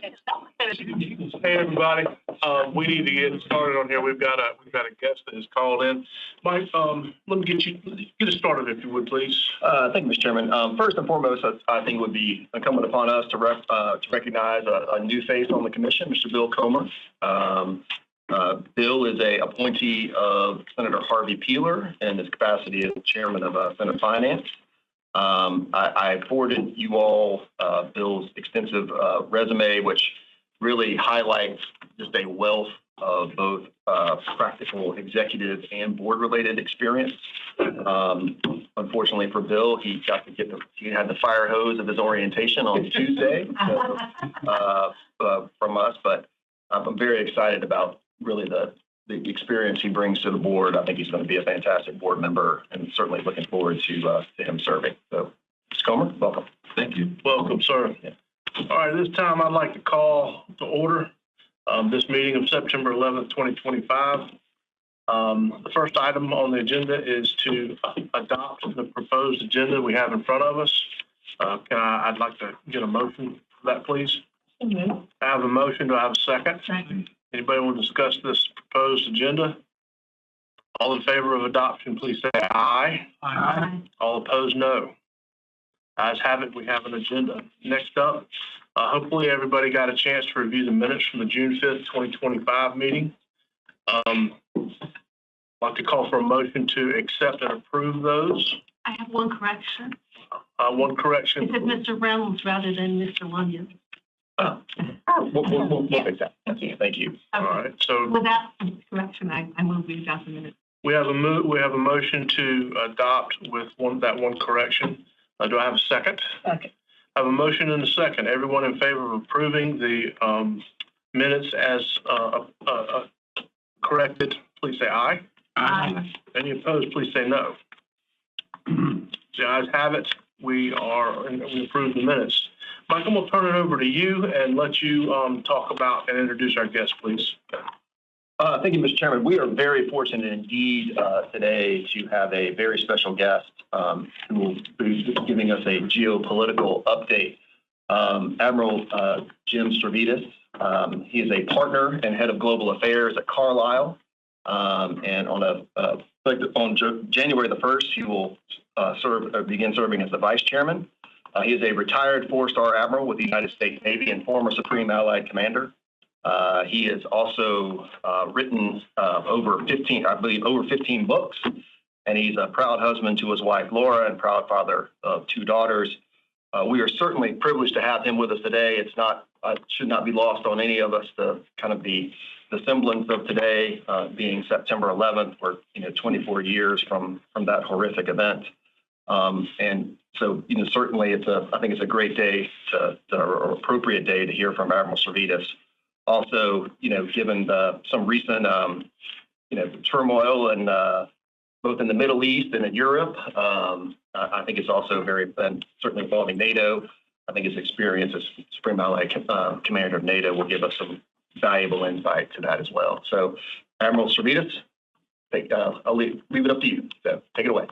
Hey everybody, we need to get started on here. We've got a guest that has called in. Mike, let me get us started if you would, please. Thank you, Mr. Chairman. First and foremost, I think it would be incumbent upon us to recognize a new face on the commission, Mr. Bill Comer. Bill is a appointee of Senator Harvey Peeler in his capacity as chairman of Senate Finance. I forwarded you all Bill's extensive resume, which really highlights just a wealth of both practical executive and board-related experience. Unfortunately for Bill, he had the fire hose of his orientation on Tuesday from us, but I'm very excited about really the experience he brings to the board. I think he's going to be a fantastic board member, and certainly looking forward to him serving. So, Mr. Comer, welcome. Thank you. Welcome, sir. Yeah. All right, this time I'd like to call to order this meeting of September 11th, 2025. The first item on the agenda is to adopt the proposed agenda we have in front of us. I'd like to get a motion for that, please. I have a motion. Do I have a second? Second. Anybody want to discuss this proposed agenda? All in favor of adoption, please say aye. Aye. All opposed, no. Ayes have it. We have an agenda. Next up, hopefully everybody got a chance to review the minutes from the June 5th, 2025 meeting. I'd like to call for a motion to accept and approve those. I have one correction. One correction. It said Mr. Reynolds rather than Mr. Williams. We'll fix that. Thank you. All right. So with that correction, I move we adopt the minutes. We have a motion to adopt with that one correction. Do I have a second? Second. I have a motion and a second. Everyone in favor of approving the minutes as corrected, please say aye. Aye. Any opposed, please say no. The ayes have it. We approve the minutes. Mike, I'm going to turn it over to you and let you talk about and introduce our guest, please. Thank you, Mr. Chairman. We are very fortunate indeed today to have a very special guest who will be giving us a geopolitical update. Admiral Jim Stavridis. He is a partner and head of global affairs at Carlyle. And on January the 1st, he will begin serving as the vice chairman. He is a retired four-star admiral with the United States Navy and former Supreme Allied Commander. He has also written over 15 books, and he's a proud husband to his wife, Laura, and proud father of two daughters. We are certainly privileged to have him with us today. It should not be lost on any of us, the semblance of today being September 11th, or 24 years from that horrific event. And so, certainly I think it's a great day or appropriate day to hear from Admiral Stavridis. Also, given some recent, turmoil and both in the Middle East and in Europe, I think it's also certainly involving NATO. I think his experience as Supreme Allied Commander of NATO will give us some valuable insight to that as well. So, Admiral Stavridis, I'll leave it up to you. So, take it away.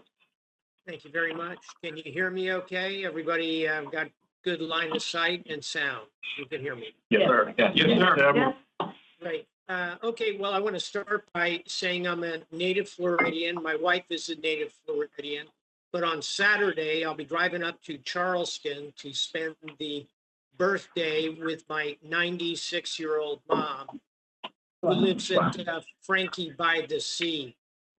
Thank you very much. Can you hear me okay? Everybody got good line of sight and sound. You can hear me. Yes, sir. Yes, sir. Right. Okay, well, I want to start by saying I'm a native Floridian. My wife is a native Floridian. But on Saturday, I'll be driving up to Charleston to spend the birthday with my 96-year-old mom, who lives at Frankie by the Sea.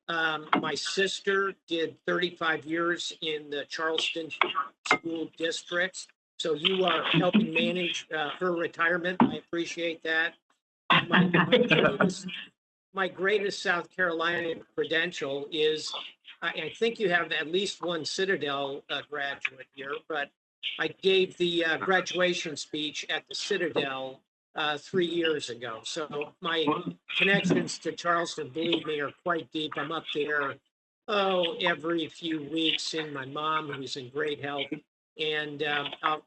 My sister did 35 years in the Charleston School District. So you are helping manage her retirement. I appreciate that. My greatest South Carolina credential is, I think you have at least one Citadel graduate here, but I gave the graduation speech at the Citadel 3 years ago. So my connections to Charleston, believe me, are quite deep. I'm up there, every few weeks, seeing my mom, who's in great health. And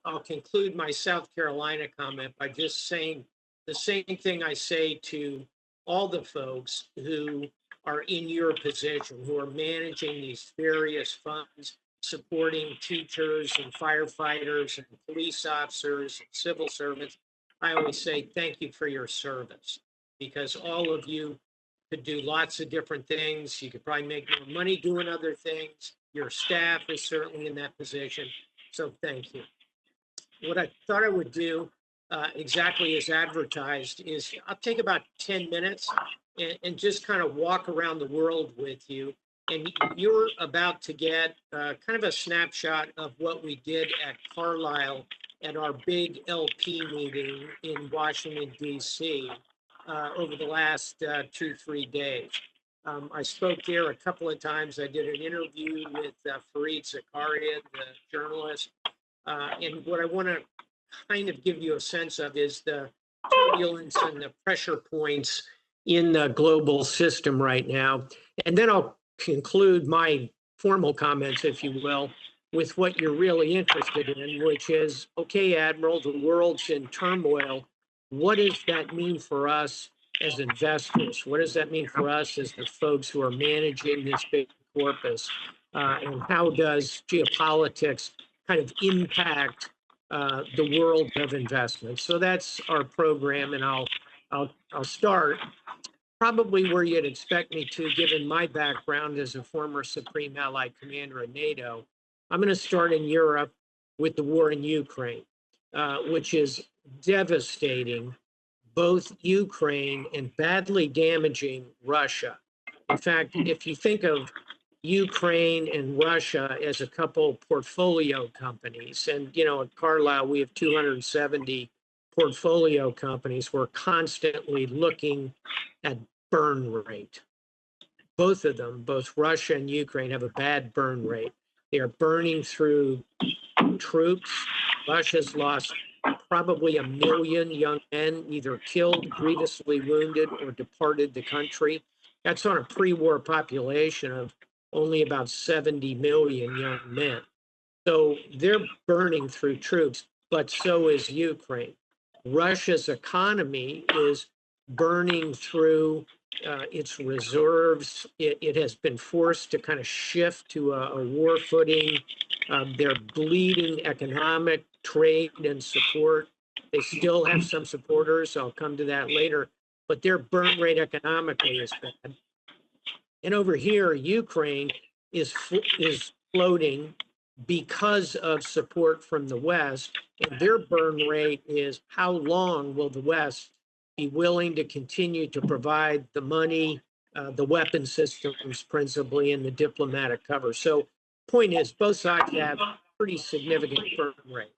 I'll conclude my South Carolina comment by just saying the same thing I say to all the folks who are in your position, who are managing these various funds, supporting teachers and firefighters and police officers and civil servants. I always say thank you for your service, because all of you could do lots of different things. You could probably make more money doing other things. Your staff is certainly in that position. So thank you. What I thought I would do, exactly as advertised, is I'll take about 10 minutes and just kind of walk around the world with you. And you're about to get kind of a snapshot of what we did at Carlyle at our big LP meeting in Washington, D.C. Over the last 2-3 days. I spoke there a couple of times. I did an interview with Fareed Zakaria, the journalist. And what I want to kind of give you a sense of is the turbulence and the pressure points in the global system right now. And then I'll conclude my formal comments, if you will, with what you're really interested in, which is, okay, Admiral, the world's in turmoil. What does that mean for us as investors? What does that mean for us as the folks who are managing this big corpus? And how does geopolitics kind of impact the world of investment? So that's our program, and I'll start probably where you'd expect me to, given my background as a former Supreme Allied Commander of NATO. I'm going to start in Europe with the war in Ukraine, which is devastating both Ukraine and badly damaging Russia. In fact, if you think of Ukraine and Russia as a couple portfolio companies, and at Carlyle we have 270 portfolio companies, we're constantly looking at burn rate. Both of them, both Russia and Ukraine, have a bad burn rate. They are burning through troops. Russia's lost probably 1 million young men, either killed, grievously wounded, or departed the country. That's on a pre-war population of only about 70 million young men. So they're burning through troops, but so is Ukraine. Russia's economy is burning through its reserves. It has been forced to kind of shift to a war footing. They're bleeding economic, trade, and support. They still have some supporters. I'll come to that later. But their burn rate economically is bad. And over here, Ukraine is floating because of support from the West. And their burn rate is, how long will the West be willing to continue to provide the money, the weapon systems principally, and the diplomatic cover? So point is, both sides have pretty significant burn rate.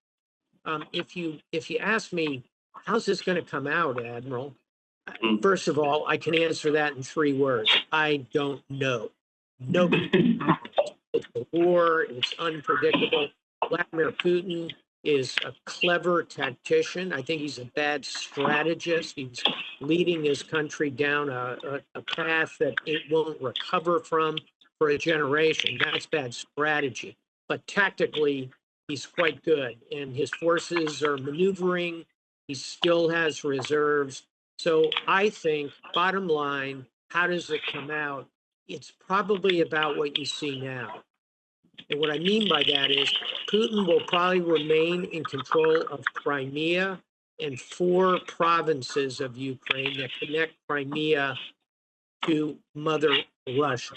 If you ask me, how's this going to come out, Admiral? First of all, I can answer that in 3 words. I don't know. Nobody. It's a war. It's unpredictable. Vladimir Putin is a clever tactician. I think he's a bad strategist. He's leading his country down a path that it won't recover from for a generation. That's bad strategy. But tactically, he's quite good. And his forces are maneuvering. He still has reserves. So I think, bottom line, how does it come out? It's probably about what you see now. And what I mean by that is Putin will probably remain in control of Crimea and 4 provinces of Ukraine that connect Crimea to Mother Russia.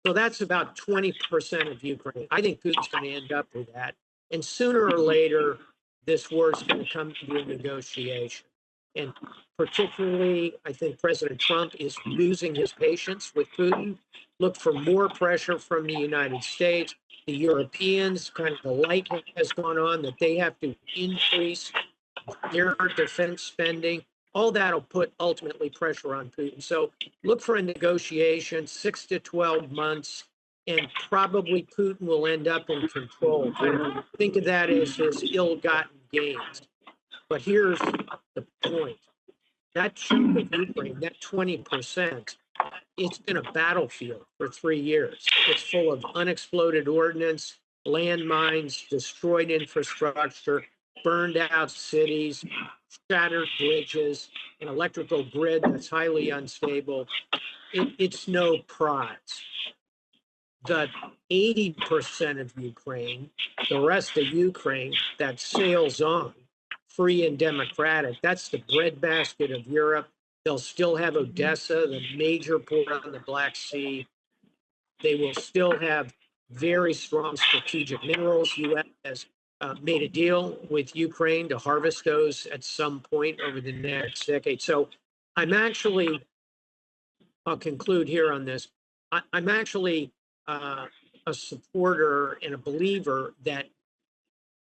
So that's about 20% of Ukraine. I think Putin's going to end up with that. And sooner or later, this war is going to come to a negotiation. And particularly, I think President Trump is losing his patience with Putin. Look for more pressure from the United States. The Europeans, kind of the light has gone on that they have to increase their defense spending. All that will put ultimately pressure on Putin. So look for a negotiation, 6 to 12 months, and probably Putin will end up in control. Think of that as his ill-gotten gains. But here's the point. That chunk of Ukraine, that 20%, it's been a battlefield for 3 years. It's full of unexploded ordnance, landmines, destroyed infrastructure, burned out cities, shattered bridges, an electrical grid that's highly unstable. It's no prize. The 80% of Ukraine, the rest of Ukraine that sails on, free and democratic. That's the breadbasket of Europe. They'll still have Odessa, the major port on the Black Sea. They will still have very strong strategic minerals. U.S. has made a deal with Ukraine to harvest those at some point over the next decade. So I'm actually, I'll conclude here on this. I'm actually a supporter and a believer that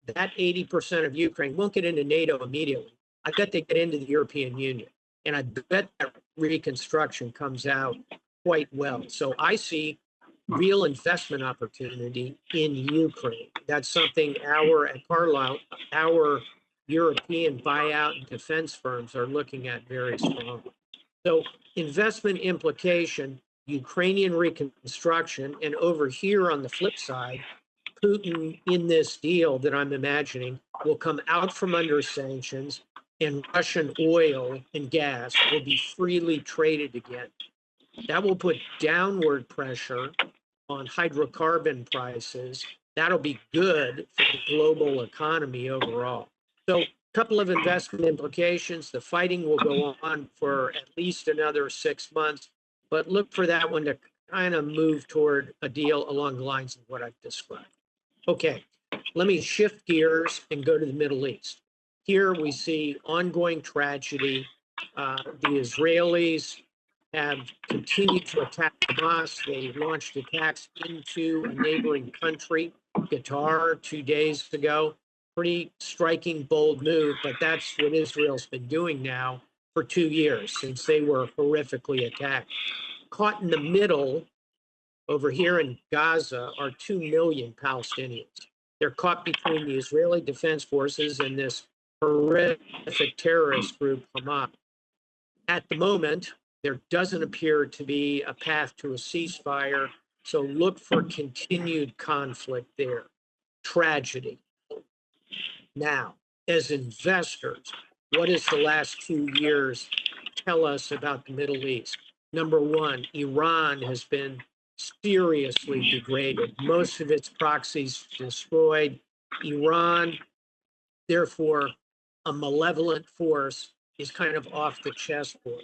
80% of Ukraine won't get into NATO immediately. I bet they get into the European Union. And I bet that reconstruction comes out quite well. So I see real investment opportunity in Ukraine. That's something at Carlyle, our European buyout and defense firms are looking at very strongly. So investment implication, Ukrainian reconstruction, and over here on the flip side, Putin in this deal that I'm imagining will come out from under sanctions and Russian oil and gas will be freely traded again. That will put downward pressure on hydrocarbon prices. That'll be good for the global economy overall. So a couple of investment implications. The fighting will go on for at least another 6 months, but look for that one to kind of move toward a deal along the lines of what I've described. Okay, let me shift gears and go to the Middle East. Here we see ongoing tragedy. The Israelis have continued to attack Hamas. They launched attacks into a neighboring country, Qatar, 2 days ago. Pretty striking, bold move, but that's what Israel's been doing now for 2 years since they were horrifically attacked. Caught in the middle over here in Gaza are 2 million Palestinians. They're caught between the Israeli Defense Forces and this horrific terrorist group, Hamas. At the moment, there doesn't appear to be a path to a ceasefire, so look for continued conflict there. Tragedy. Now, as investors, what does the last 2 years tell us about the Middle East? Number one, Iran has been seriously degraded. Most of its proxies destroyed. Iran, therefore, a malevolent force, is kind of off the chessboard.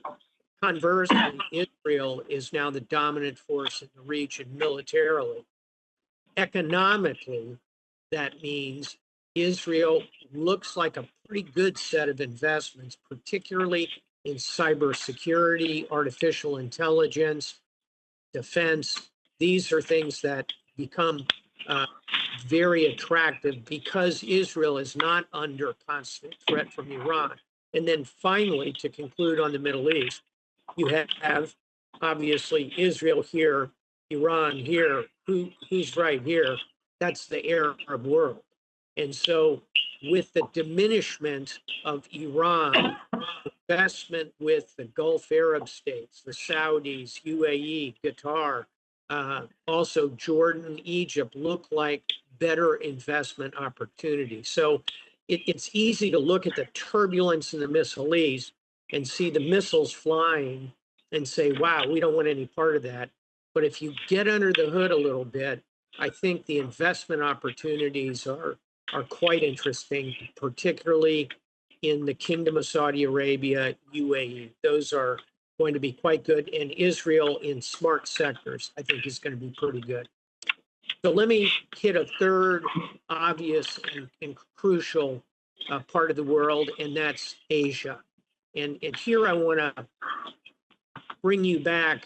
Conversely, Israel is now the dominant force in the region militarily. Economically, that means Israel looks like a pretty good set of investments, particularly in cybersecurity, artificial intelligence, defense. These are things that become very attractive because Israel is not under constant threat from Iran. And then finally, to conclude on the Middle East, you have obviously Israel here, Iran here. Who's right here? That's the Arab world. And so with the diminishment of Iran, investment with the Gulf Arab states, the Saudis, UAE, Qatar, also Jordan, Egypt look like better investment opportunities. So it's easy to look at the turbulence in the Middle East and see the missiles flying and say, wow, we don't want any part of that. But if you get under the hood a little bit, I think the investment opportunities are quite interesting, particularly in the Kingdom of Saudi Arabia, UAE. Those are going to be quite good. And Israel in smart sectors, I think, is going to be pretty good. So let me hit a third obvious and crucial part of the world, and that's Asia. And here I want to bring you back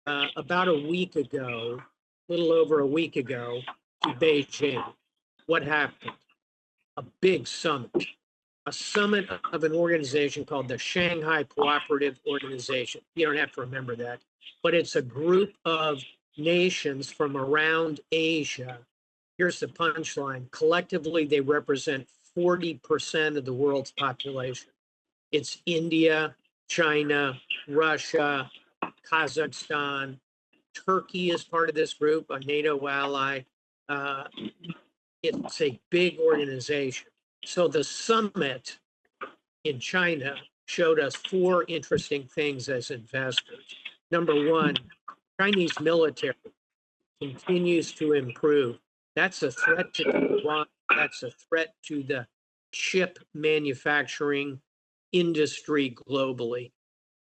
about a week ago, a little over a week ago, to Beijing. What happened? A big summit. A summit of an organization called the Shanghai Cooperative Organization. You don't have to remember that, but it's a group of nations from around Asia. Here's the punchline. Collectively, they represent 40% of the world's population. It's India, China, Russia, Kazakhstan. Turkey is part of this group, a NATO ally. It's a big organization. So the summit in China showed us 4 interesting things as investors. Number one, Chinese military continues to improve. That's a threat to Taiwan. That's a threat to the chip manufacturing industry globally.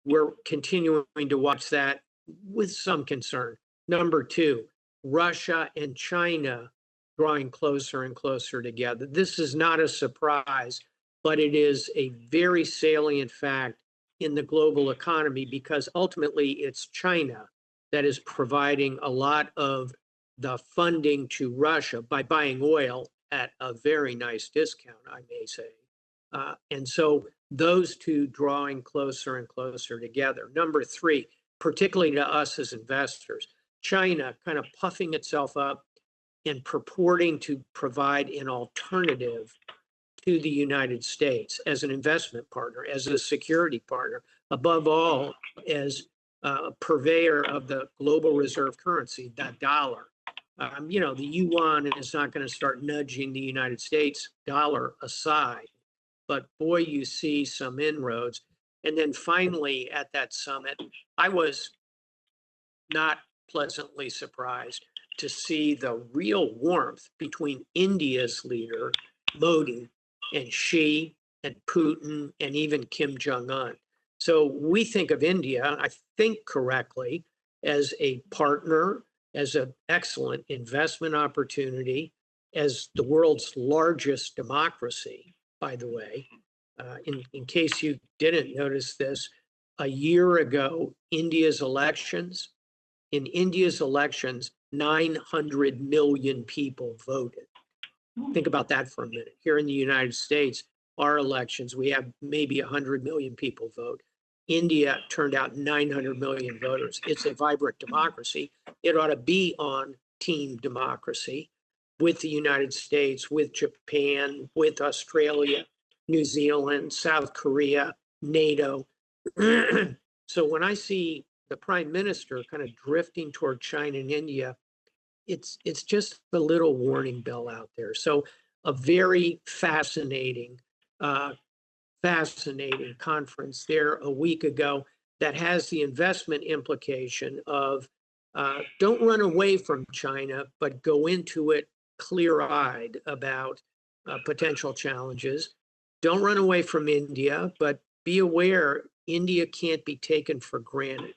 We're continuing to watch that with some concern. Number two, Russia and China drawing closer and closer together. This is not a surprise, but it is a very salient fact in the global economy because ultimately it's China that is providing a lot of the funding to Russia by buying oil at a very nice discount, I may say. And so those two drawing closer and closer together. Number three, particularly to us as investors, China kind of puffing itself up and purporting to provide an alternative to the United States as an investment partner, as a security partner, above all, as a purveyor of the global reserve currency, that dollar. The yuan is not going to start nudging the United States dollar aside, but boy, you see some inroads. And then finally at that summit, I was not pleasantly surprised to see the real warmth between India's leader, Modi, and Xi and Putin and even Kim Jong-un. So we think of India, I think correctly, as a partner, as an excellent investment opportunity, as the world's largest democracy, by the way. In case you didn't notice this, a year ago, in India's elections, 900 million people voted. Think about that for a minute. Here in the United States, our elections, we have maybe 100 million people vote. India turned out 900 million voters. It's a vibrant democracy. It ought to be on team democracy with the United States, with Japan, with Australia, New Zealand, South Korea, NATO. So when I see the prime minister kind of drifting toward China and India, it's just a little warning bell out there. So a very fascinating conference there a week ago that has the investment implication of don't run away from China, but go into it clear-eyed about potential challenges. Don't run away from India, but be aware India can't be taken for granted.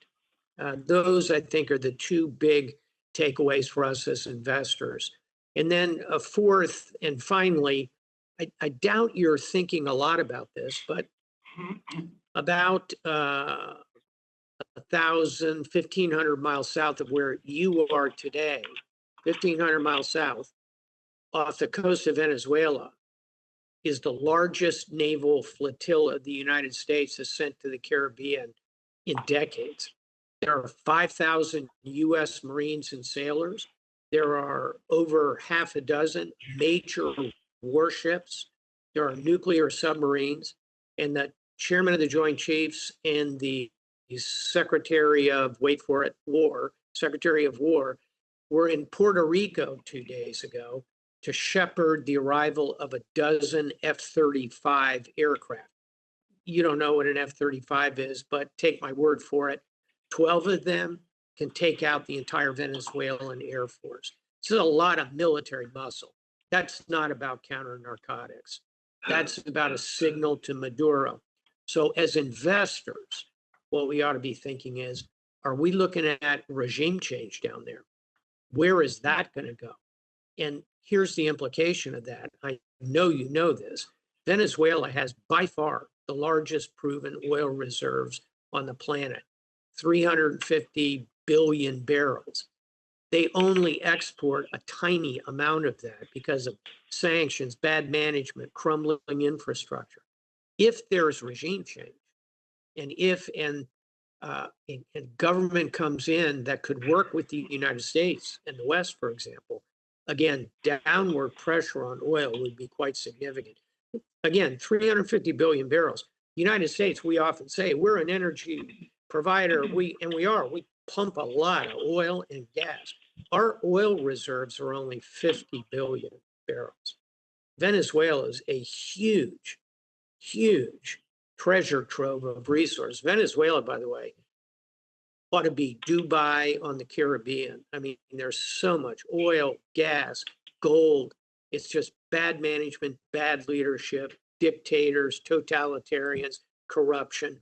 Those, I think, are the two big takeaways for us as investors. And then a fourth, and finally, I doubt you're thinking a lot about this, but about 1,500 miles south of where you are today, 1,500 miles south, off the coast of Venezuela, is the largest naval flotilla the United States has sent to the Caribbean in decades. There are 5,000 U.S. Marines and sailors. There are over half a dozen major warships. There are nuclear submarines. And the chairman of the Joint Chiefs and the Secretary of, wait for it, Secretary of War, were in Puerto Rico 2 days ago to shepherd the arrival of a dozen F-35 aircraft. You don't know what an F-35 is, but take my word for it. 12 of them can take out the entire Venezuelan Air Force. This is a lot of military muscle. That's not about counter narcotics. That's about a signal to Maduro. So as investors, what we ought to be thinking is, are we looking at regime change down there? Where is that going to go? And here's the implication of that. I know you know this. Venezuela has by far the largest proven oil reserves on the planet, 350 billion barrels. They only export a tiny amount of that because of sanctions, bad management, crumbling infrastructure. If there's regime change, and if a government comes in that could work with the United States and the West, for example, again, downward pressure on oil would be quite significant. Again, 350 billion barrels. United States, we often say we're an energy provider. We pump a lot of oil and gas. Our oil reserves are only 50 billion barrels. Venezuela is a huge, huge treasure trove of resource. Venezuela, by the way, ought to be Dubai on the Caribbean. I mean, there's so much oil, gas, gold, It's just bad management, bad leadership, dictators, totalitarians, corruption.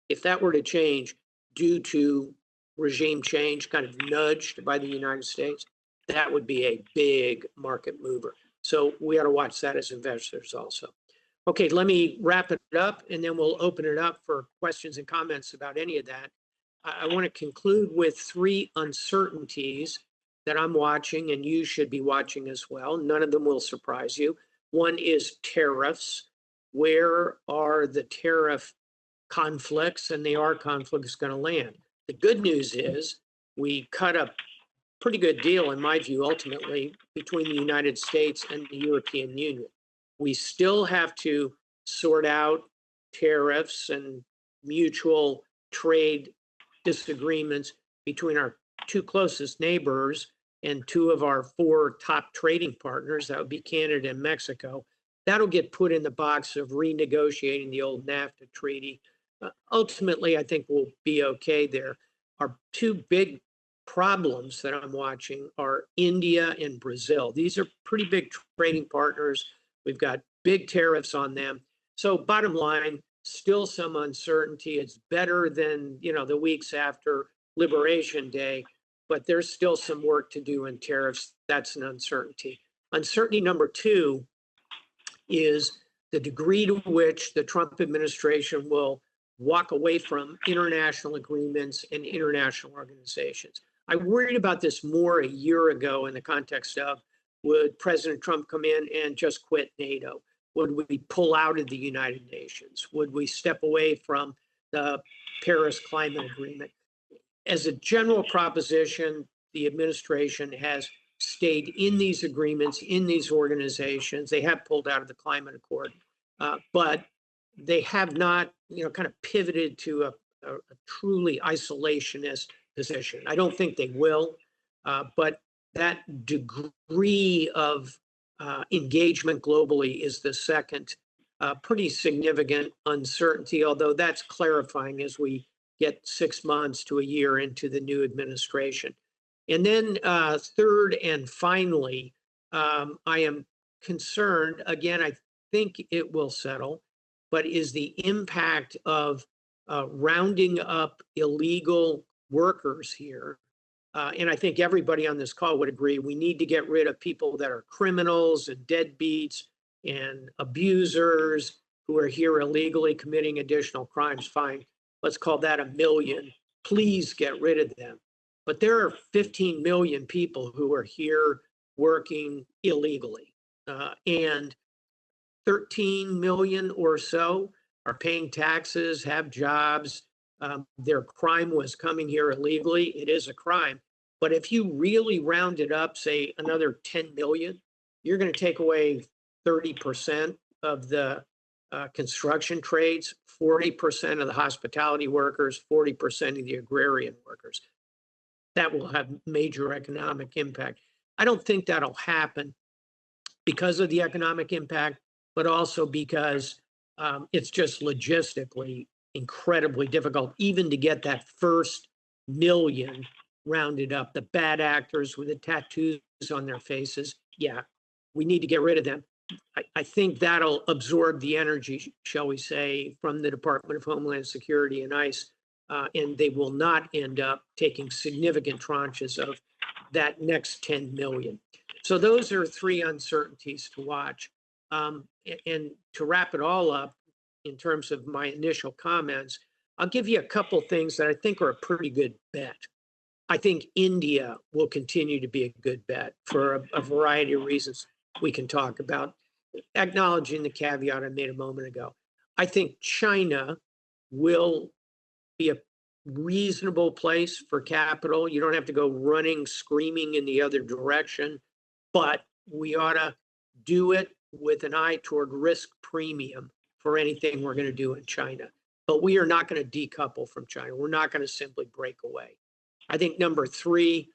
If that were to change due to regime change, kind of nudged by the United States, that would be a big market mover. So we ought to watch that as investors also. Okay, let me wrap it up and then we'll open it up for questions and comments about any of that. I want to conclude with 3 uncertainties that I'm watching and you should be watching as well. None of them will surprise you. One is tariffs. Where are the tariff conflicts, and they are conflicts, going to land? The good news is we cut a pretty good deal, in my view, ultimately, between the United States and the European Union. We still have to sort out tariffs and mutual trade disagreements between our 2 closest neighbors and 2 of our 4 top trading partners. That would be Canada and Mexico. That'll get put in the box of renegotiating the old NAFTA treaty. Ultimately, I think we'll be okay there. Our 2 big problems that I'm watching are India and Brazil. These are pretty big trading partners. We've got big tariffs on them. So bottom line, still some uncertainty. It's better than, the weeks after Liberation Day, but there's still some work to do in tariffs. That's an uncertainty. Uncertainty number 2 is the degree to which the Trump administration will walk away from international agreements and international organizations. I worried about this more a year ago in the context of, would President Trump come in and just quit NATO? Would we pull out of the United Nations? Would we step away from the Paris Climate Agreement? As a general proposition, the administration has stayed in these agreements, in these organizations. They have pulled out of the climate accord, but they have not, kind of pivoted to a truly isolationist position. I don't think they will, but that degree of engagement globally is the second pretty significant uncertainty, although that's clarifying as we get 6 months to a year into the new administration. And then third and finally, I am concerned, again, I think it will settle, but is the impact of rounding up illegal workers here. And I think everybody on this call would agree, we need to get rid of people that are criminals and deadbeats and abusers who are here illegally committing additional crimes. Fine, let's call that 1 million. Please get rid of them. But there are 15 million people who are here working illegally, and 13 million or so are paying taxes, have jobs. Their crime was coming here illegally. It is a crime. But if you really round it up, say another 10 million, you're going to take away 30% of the construction trades, 40% of the hospitality workers, 40% of the agrarian workers. That will have major economic impact. I don't think that'll happen because of the economic impact, but also because it's just logistically incredibly difficult even to get that first million rounded up. The bad actors with the tattoos on their faces, yeah, we need to get rid of them. I think that'll absorb the energy, shall we say, from the Department of Homeland Security and ICE, and they will not end up taking significant tranches of that next 10 million. So those are 3 uncertainties to watch. And to wrap it all up, in terms of my initial comments, I'll give you a couple things that I think are a pretty good bet. I think India will continue to be a good bet for a variety of reasons we can talk about, acknowledging the caveat I made a moment ago. I think China will be a reasonable place for capital. You don't have to go running, screaming in the other direction, but we ought to do it with an eye toward risk premium for anything we're going to do in China. But we are not going to decouple from China. We're not going to simply break away. I think number 3,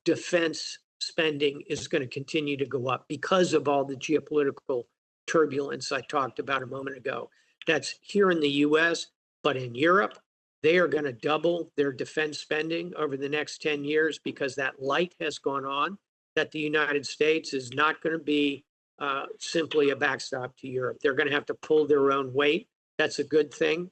defense spending is going to continue to go up because of all the geopolitical turbulence I talked about a moment ago. That's here in the US, but in Europe, they are going to double their defense spending over the next 10 years because that light has gone on. that the United States is not going to be simply a backstop to Europe. They're going to have to pull their own weight. That's a good thing.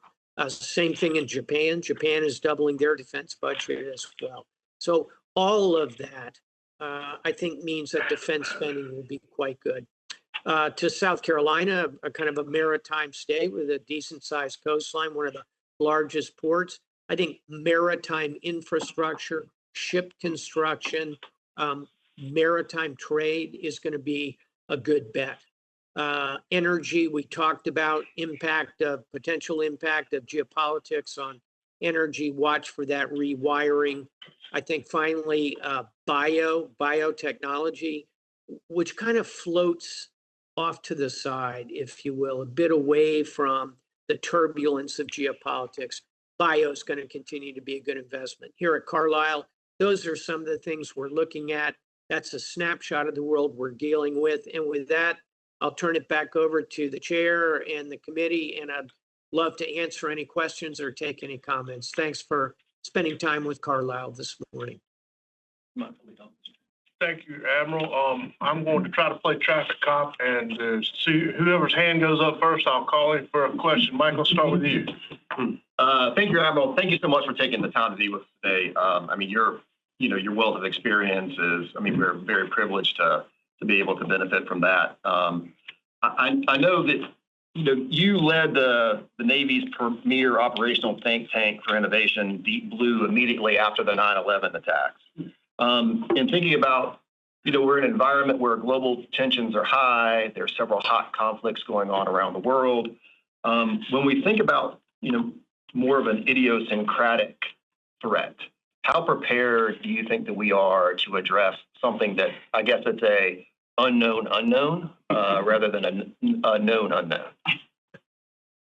Same thing in Japan. Japan is doubling their defense budget as well. So all of that, I think, means that defense spending will be quite good. To South Carolina, a kind of a maritime state with a decent sized coastline, one of the largest ports. I think maritime infrastructure, ship construction, maritime trade is going to be a good bet. Energy, we talked about potential impact of geopolitics on energy. Watch for that rewiring. I think finally, biotechnology, which kind of floats off to the side, if you will, a bit away from the turbulence of geopolitics. Bio is going to continue to be a good investment. Here at Carlyle, those are some of the things we're looking at. That's a snapshot of the world we're dealing with. And with that, I'll turn it back over to the chair and the committee, and I'd love to answer any questions or take any comments. Thanks for spending time with Carlyle this morning. Thank you, Admiral. I'm going to try to play traffic cop and see whoever's hand goes up first. I'll call in for a question. Michael, start with you. Thank you, Admiral. Thank you so much for taking the time to be with us today. I mean, your wealth of experience is, I mean, we're very privileged to be able to benefit from that. I know that, you led the Navy's premier operational think tank for innovation, Deep Blue, immediately after the 9/11 attacks. And thinking about, we're in an environment where global tensions are high. There's several hot conflicts going on around the world. When we think about, more of an idiosyncratic threat, how prepared do you think that we are to address something that, I guess it's a unknown rather than a known unknown?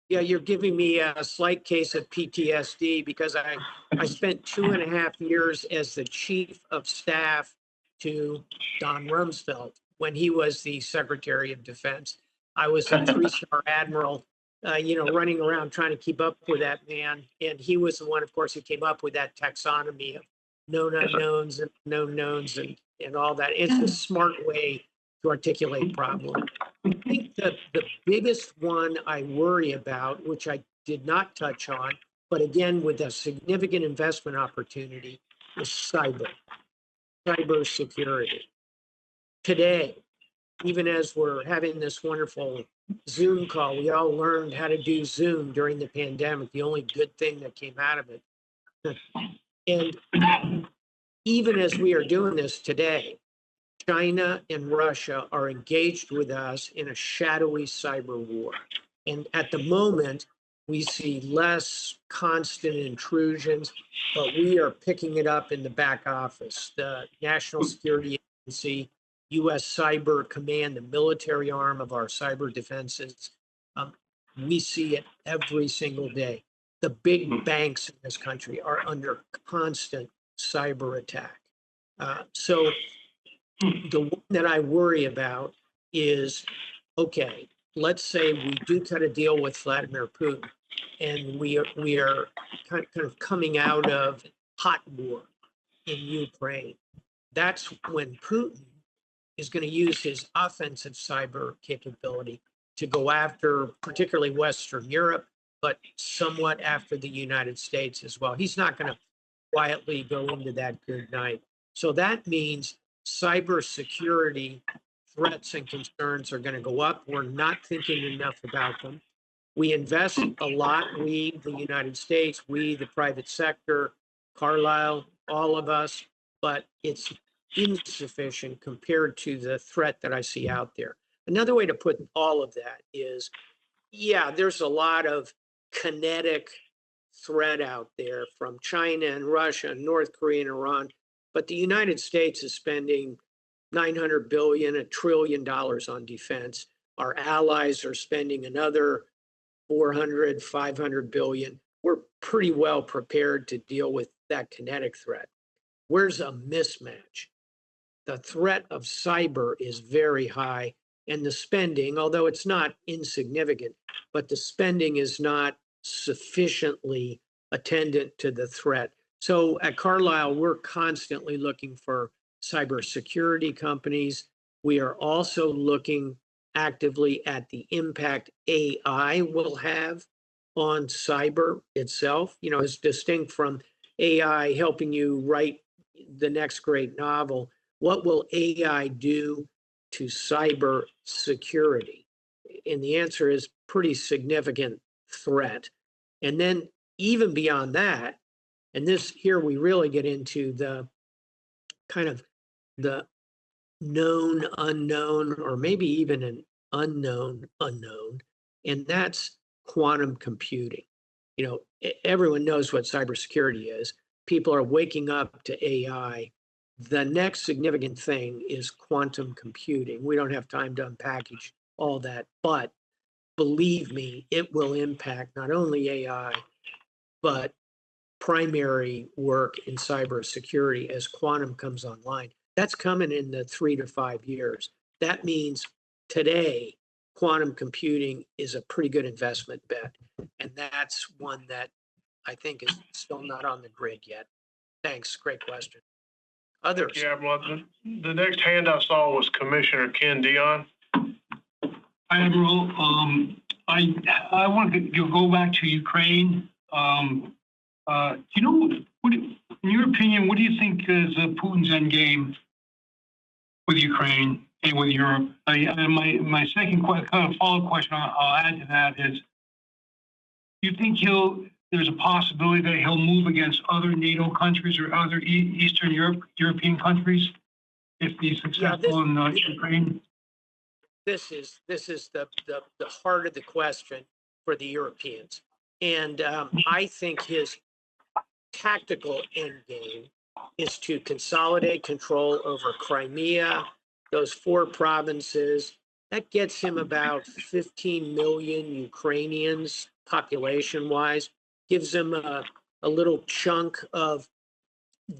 Yeah, you're giving me a slight case of PTSD because I spent 2.5 years as the chief of staff to Don Rumsfeld when he was the Secretary of Defense. I was a 3-star admiral, running around trying to keep up with that man. And he was the one, of course, who came up with that taxonomy of known unknowns and known knowns and all that. It's a smart way to articulate problems. I think that the biggest one I worry about, which I did not touch on, but again, with a significant investment opportunity, is cyber security. Today, even as we're having this wonderful Zoom call, we all learned how to do Zoom during the pandemic, the only good thing that came out of it. And even as we are doing this today, China and Russia are engaged with us in a shadowy cyber war. And at the moment, we see less constant intrusions, but we are picking it up in the back office. The National Security Agency, U.S. Cyber Command, the military arm of our cyber defenses, we see it every single day. The big banks in this country are under constant cyber attack. So the one that I worry about is, okay, let's say we do cut a deal with Vladimir Putin and we are kind of coming out of hot war in Ukraine. That's when Putin is going to use his offensive cyber capability to go after particularly Western Europe, but somewhat after the United States as well. He's not going to quietly go into that good night. So that means cybersecurity threats and concerns are going to go up. We're not thinking enough about them. We invest a lot, we, the United States, we, the private sector, Carlyle, all of us, but it's insufficient compared to the threat that I see out there. Another way to put all of that is, yeah, there's a lot of kinetic threat out there from China and Russia and North Korea and Iran. But the United States is spending $900 billion, $1 trillion on defense. Our allies are spending another 400, 500 billion. We're pretty well prepared to deal with that kinetic threat. Where's a mismatch? The threat of cyber is very high, and the spending, although it's not insignificant, but the spending is not sufficiently attendant to the threat. So at Carlyle, we're constantly looking for cybersecurity companies. We are also looking actively at the impact AI will have on cyber itself, as distinct from AI helping you write the next great novel. What will AI do to cyber security? And the answer is pretty significant threat. And then even beyond that, and here we really get into the kind of the known unknown, or maybe even an unknown, and that's quantum computing. Everyone knows what cybersecurity is. People are waking up to AI. The next significant thing is quantum computing. We don't have time to unpackage all that, but believe me, it will impact not only AI, but primary work in cybersecurity as quantum comes online. That's coming in the 3 to 5 years. That means today, quantum computing is a pretty good investment bet. And that's one that I think is still not on the grid yet. Thanks. Great question. Others? Yeah, well, the next hand I saw was Commissioner Ken Dion. Hi, Admiral. I wanted to go back to Ukraine. Do you know, in your opinion, what do you think is Putin's end game with Ukraine and with Europe? My second kind of follow-up question I'll add to that is, do you think there's a possibility that he'll move against other NATO countries or other Eastern European countries if he's successful in Ukraine? This is the heart of the question for the Europeans. And I think his tactical end game is to consolidate control over Crimea, those 4 provinces. That gets him about 15 million Ukrainians population-wise, gives him a little chunk of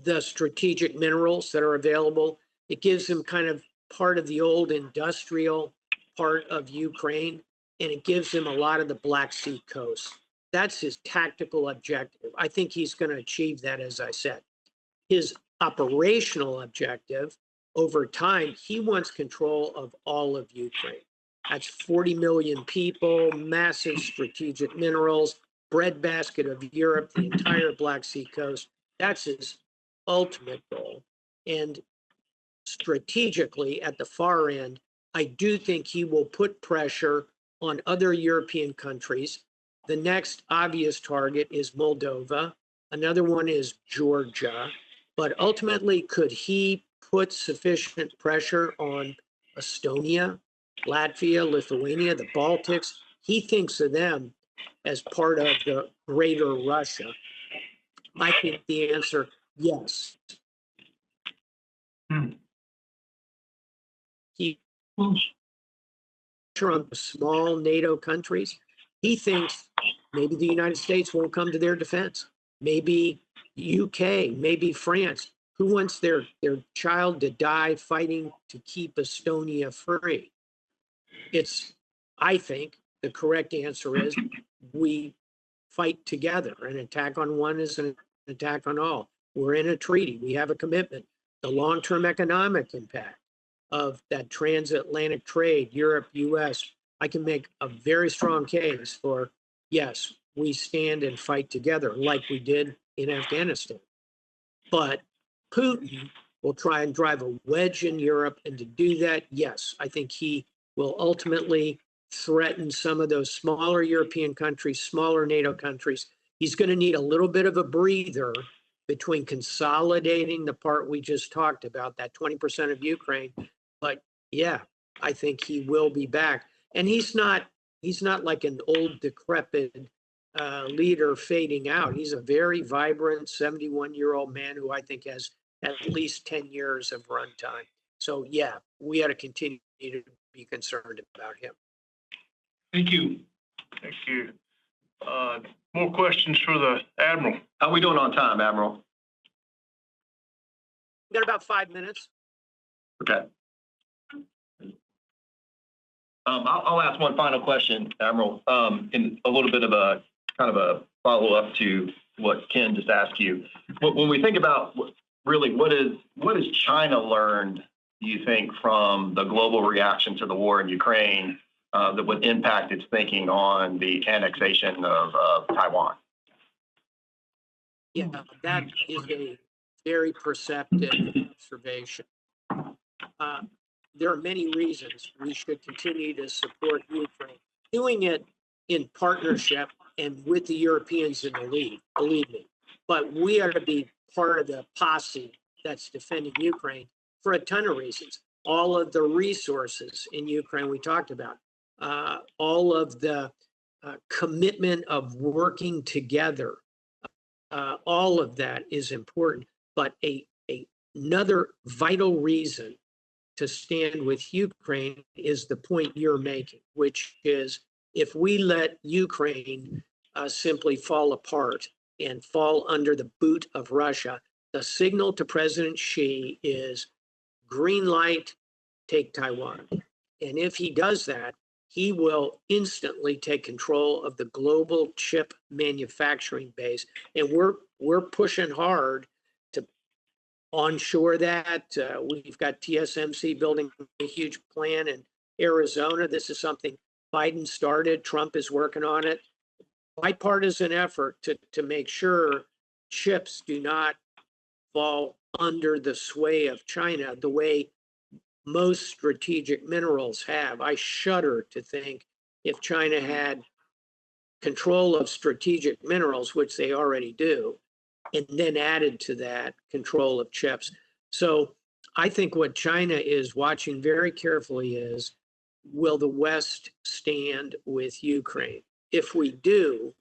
the strategic minerals that are available. It gives him kind of part of the old industrial part of Ukraine, and it gives him a lot of the Black Sea coast. That's his tactical objective. I think he's going to achieve that, as I said. His operational objective over time, he wants control of all of Ukraine. That's 40 million people, massive strategic minerals, breadbasket of Europe, the entire Black Sea coast. That's his ultimate goal. And strategically, at the far end, I do think he will put pressure on other European countries. The next obvious target is Moldova. Another one is Georgia. But ultimately, could he put sufficient pressure on Estonia, Latvia, Lithuania, the Baltics? He thinks of them as part of the greater Russia. I think the answer, yes. He on small NATO countries. He thinks maybe the United States won't come to their defense. Maybe UK, maybe France. Who wants their child to die fighting to keep Estonia free? I think the correct answer is we fight together. An attack on one is an attack on all. We're in a treaty. We have a commitment. The long-term economic impact of that transatlantic trade, Europe, US, I can make a very strong case for, yes, we stand and fight together like we did in Afghanistan. But Putin will try and drive a wedge in Europe. And to do that, yes, I think he will ultimately threaten some of those smaller European countries, smaller NATO countries. He's going to need a little bit of a breather between consolidating the part we just talked about, that 20% of Ukraine. But yeah, I think he will be back. And he's not like an old decrepit leader fading out. He's a very vibrant 71-year-old man who I think has at least 10 years of runtime. So yeah, we ought to continue to be concerned about him. Thank you. Thank you. More questions for the Admiral? How are we doing on time, Admiral? We've got about 5 minutes. Okay. I'll ask one final question, Admiral, in a little bit of a kind of a follow-up to what Ken just asked you. When we think about really, what has China learned, do you think, from the global reaction to the war in Ukraine that would impact its thinking on the annexation of Taiwan? Yeah, that is a very perceptive observation. There are many reasons we should continue to support Ukraine. Doing it in partnership and with the Europeans in the lead, believe me. But we are to be part of the posse that's defending Ukraine for a ton of reasons. All of the resources in Ukraine we talked about, all of the commitment of working together, all of that is important. But another vital reason to stand with Ukraine is the point you're making, which is if we let Ukraine simply fall apart and fall under the boot of Russia, the signal to President Xi is green light, take Taiwan. And if he does that, he will instantly take control of the global chip manufacturing base. And we're pushing hard to onshore that. We've got TSMC building a huge plan in Arizona. This is something Biden started. Trump is working on it. Bipartisan effort to make sure chips do not fall under the sway of China the way most strategic minerals have. I shudder to think if China had control of strategic minerals, which they already do, and then added to that control of chips. So I think what China is watching very carefully is, will the West stand with Ukraine? If we do,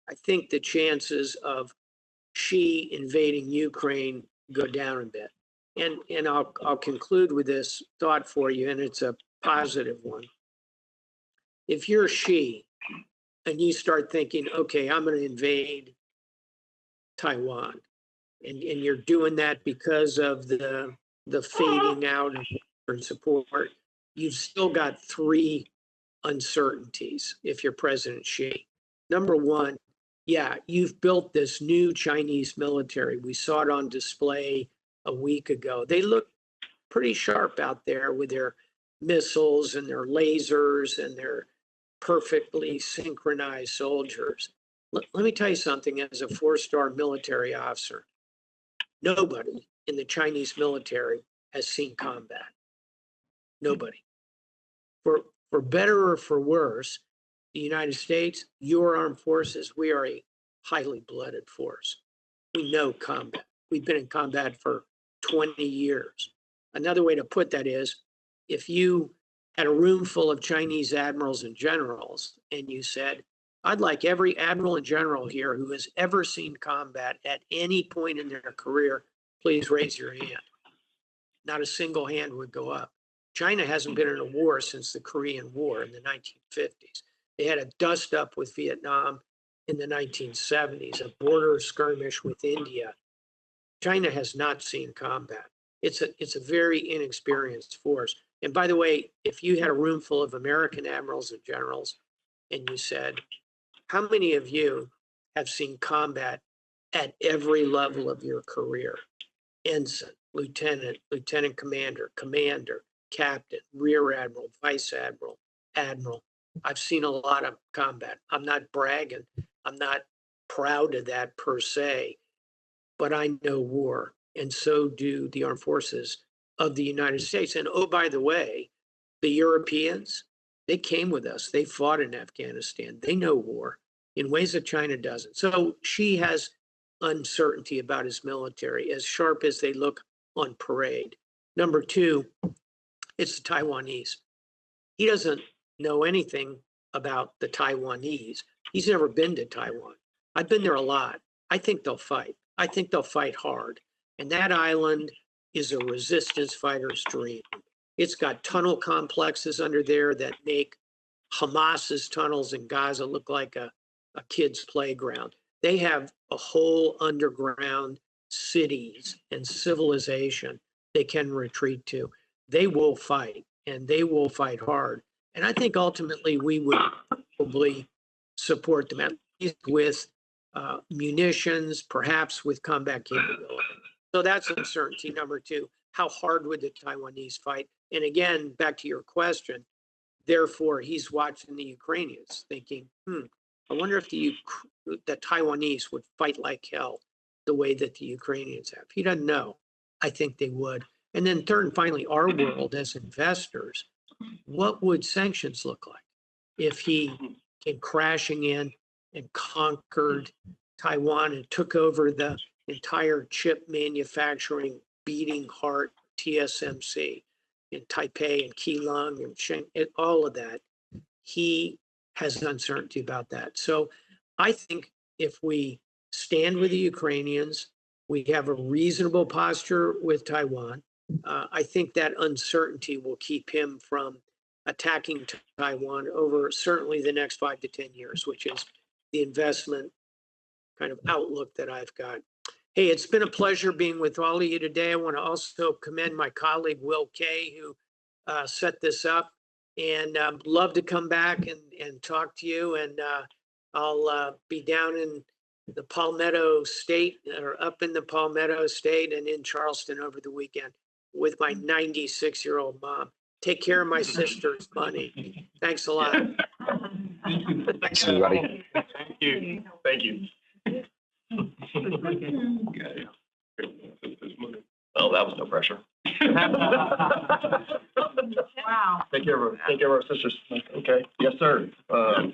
I think the chances of Xi invading Ukraine go down a bit. And I'll conclude with this thought for you, and it's a positive one. If you're Xi and you start thinking, okay, I'm going to invade Taiwan, and you're doing that because of the fading out of support, you've still got three uncertainties if you're President Xi. Number one, yeah, you've built this new Chinese military. We saw it on display a week ago. They look pretty sharp out there with their missiles and their lasers and their perfectly synchronized soldiers. Let me tell you something, as a four-star military officer, nobody in the Chinese military has seen combat. Nobody. For better or for worse, the United States, your armed forces, we are a highly blooded force. We know combat. We've been in combat for 20 years. Another way to put that is, if you had a room full of Chinese admirals and generals, and you said, I'd like every admiral and general here who has ever seen combat at any point in their career, please raise your hand. Not a single hand would go up. China hasn't been in a war since the Korean War in the 1950s. They had a dust up with Vietnam in the 1970s, a border skirmish with India. China has not seen combat. It's a very inexperienced force. And by the way, if you had a room full of American admirals and generals and you said, how many of you have seen combat at every level of your career? Ensign, lieutenant, lieutenant commander, commander, captain, rear admiral, vice admiral, admiral. I've seen a lot of combat. I'm not bragging. I'm not proud of that per se, but I know war, and so do the armed forces of the United States. And oh, by the way, the Europeans, they came with us. They fought in Afghanistan. They know war in ways that China doesn't. So Xi has uncertainty about his military, as sharp as they look on parade. Number two, it's the Taiwanese. He doesn't know anything about the Taiwanese. He's never been to Taiwan. I've been there a lot. I think they'll fight. I think they'll fight hard. And that island is a resistance fighter's dream. It's got tunnel complexes under there that make Hamas's tunnels in Gaza look like a kid's playground. They have a whole underground cities and civilization they can retreat to. They will fight, and they will fight hard. And I think ultimately we would probably support them, at least with munitions, perhaps with combat capability. So that's uncertainty number two. How hard would the Taiwanese fight? And again, back to your question, therefore, he's watching the Ukrainians thinking, I wonder if the Taiwanese would fight like hell the way that the Ukrainians have. He doesn't know. I think they would. And then third and finally, our world as investors, what would sanctions look like if he came crashing in and conquered Taiwan and took over the entire chip manufacturing beating heart TSMC in Taipei and Keelung and Shanghai, all of that? He has uncertainty about that. So I think if we stand with the Ukrainians, we have a reasonable posture with Taiwan. I think that uncertainty will keep him from attacking Taiwan over certainly the next 5 to 10 years, which is the investment kind of outlook that I've got. Hey, it's been a pleasure being with all of you today. I want to also commend my colleague, Will Kay, who set this up, and love to come back and talk to you. And I'll be down in the Palmetto State, or up in the Palmetto State and in Charleston over the weekend with my 96-year-old mom. Take care of my sister's money. Thanks a lot. Thanks, everybody. Thank you. Thank you. Well, that was no pressure. Wow. Take care of our sisters. Okay. Yes, sir. That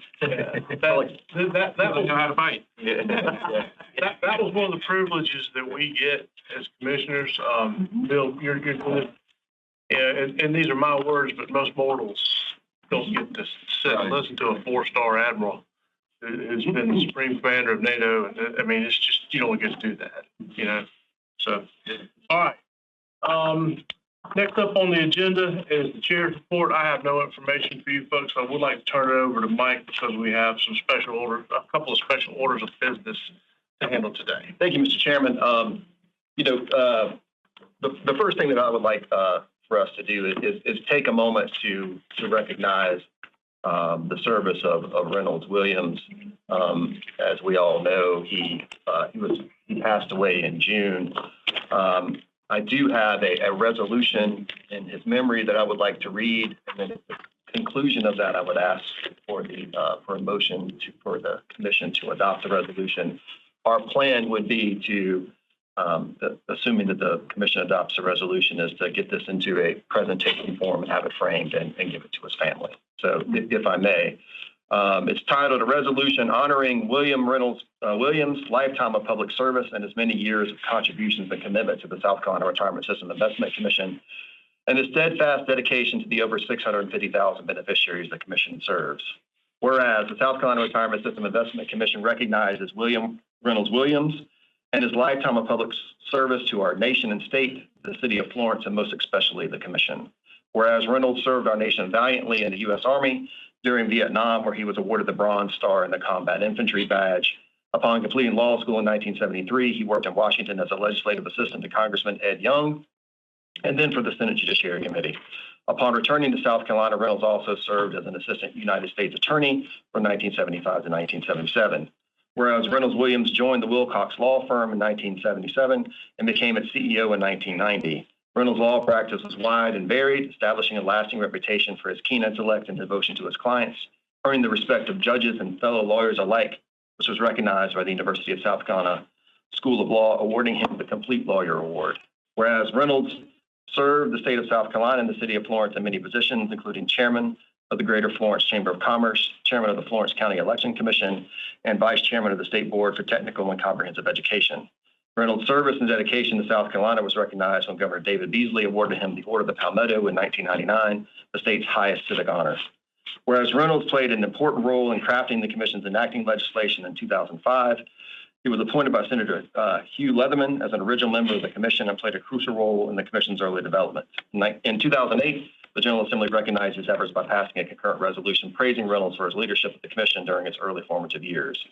was how to fight. That was one of the privileges that we get as commissioners. Bill, you're good. Yeah, and these are my words, but most mortals don't get to sit and listen to a 4-star admiral who's been the supreme commander of NATO. And I mean, it's just, you don't get to do that, you know? So, all right. Next up on the agenda is the chair's report. I have no information for you folks. I would like to turn it over to Mike because we have some a couple of special orders of business to handle today. Thank you, Mr. Chairman. The first thing that I would like for us to do is take a moment to recognize the service of Reynolds Williams. As we all know, he passed away in June. I do have a resolution in his memory that I would like to read, and then at the conclusion of that, I would ask for a motion for the commission to adopt the resolution. Our plan would be to, assuming that the commission adopts the resolution, is to get this into a presentation form and have it framed and give it to his family. So, if I may. It's titled, "A Resolution Honoring William Reynolds Williams' Lifetime of Public Service and His Many Years of Contributions and Commitment to the South Carolina Retirement System Investment Commission, and His steadfast dedication to the over 650,000 beneficiaries the Commission serves. Whereas the South Carolina Retirement System Investment Commission recognizes William Reynolds Williams and his lifetime of public service to our nation and state, the city of Florence, and most especially the Commission. Whereas Reynolds served our nation valiantly in the U.S. Army during Vietnam, where he was awarded the Bronze Star and the Combat Infantry Badge. Upon completing law school in 1973, he worked in Washington as a legislative assistant to Congressman Ed Young, and then for the Senate Judiciary Committee. Upon returning to South Carolina, Reynolds also served as an assistant United States attorney from 1975 to 1977. Whereas Reynolds Williams joined the Wilcox Law Firm in 1977 and became its CEO in 1990. Reynolds' law practice was wide and varied, establishing a lasting reputation for his keen intellect and devotion to his clients, earning the respect of judges and fellow lawyers alike, which was recognized by the University of South Carolina School of Law, awarding him the Complete Lawyer Award. Whereas Reynolds served the state of South Carolina and the city of Florence in many positions, including chairman of the Greater Florence Chamber of Commerce, chairman of the Florence County Election Commission, and vice chairman of the State Board for Technical and Comprehensive Education. Reynolds' service and dedication to South Carolina was recognized when Governor David Beasley awarded him the Order of the Palmetto in 1999, the state's highest civic honor. Whereas Reynolds played an important role in crafting the commission's enacting legislation in 2005, he was appointed by Senator Hugh Leatherman as an original member of the commission and played a crucial role in the commission's early development. In 2008, the General Assembly recognized his efforts by passing a concurrent resolution praising Reynolds for his leadership of the commission during its early formative years.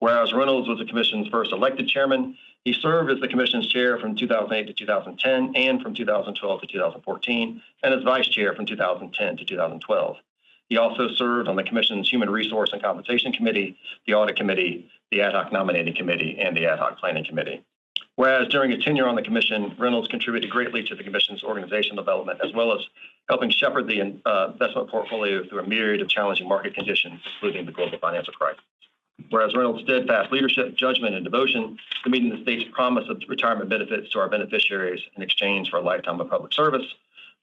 Whereas Reynolds was the commission's first elected chairman, he served as the commission's chair from 2008 to 2010 and from 2012 to 2014, and as vice chair from 2010 to 2012. He also served on the commission's Human Resource and Compensation Committee, the Audit Committee, the Ad hoc Nominating Committee, and the Ad hoc Planning Committee. Whereas during a tenure on the commission, Reynolds contributed greatly to the commission's organizational development, as well as helping shepherd the investment portfolio through a myriad of challenging market conditions, including the global financial crisis. Whereas Reynolds' steadfast leadership, judgment, and devotion to meeting the state's promise of retirement benefits to our beneficiaries in exchange for a lifetime of public service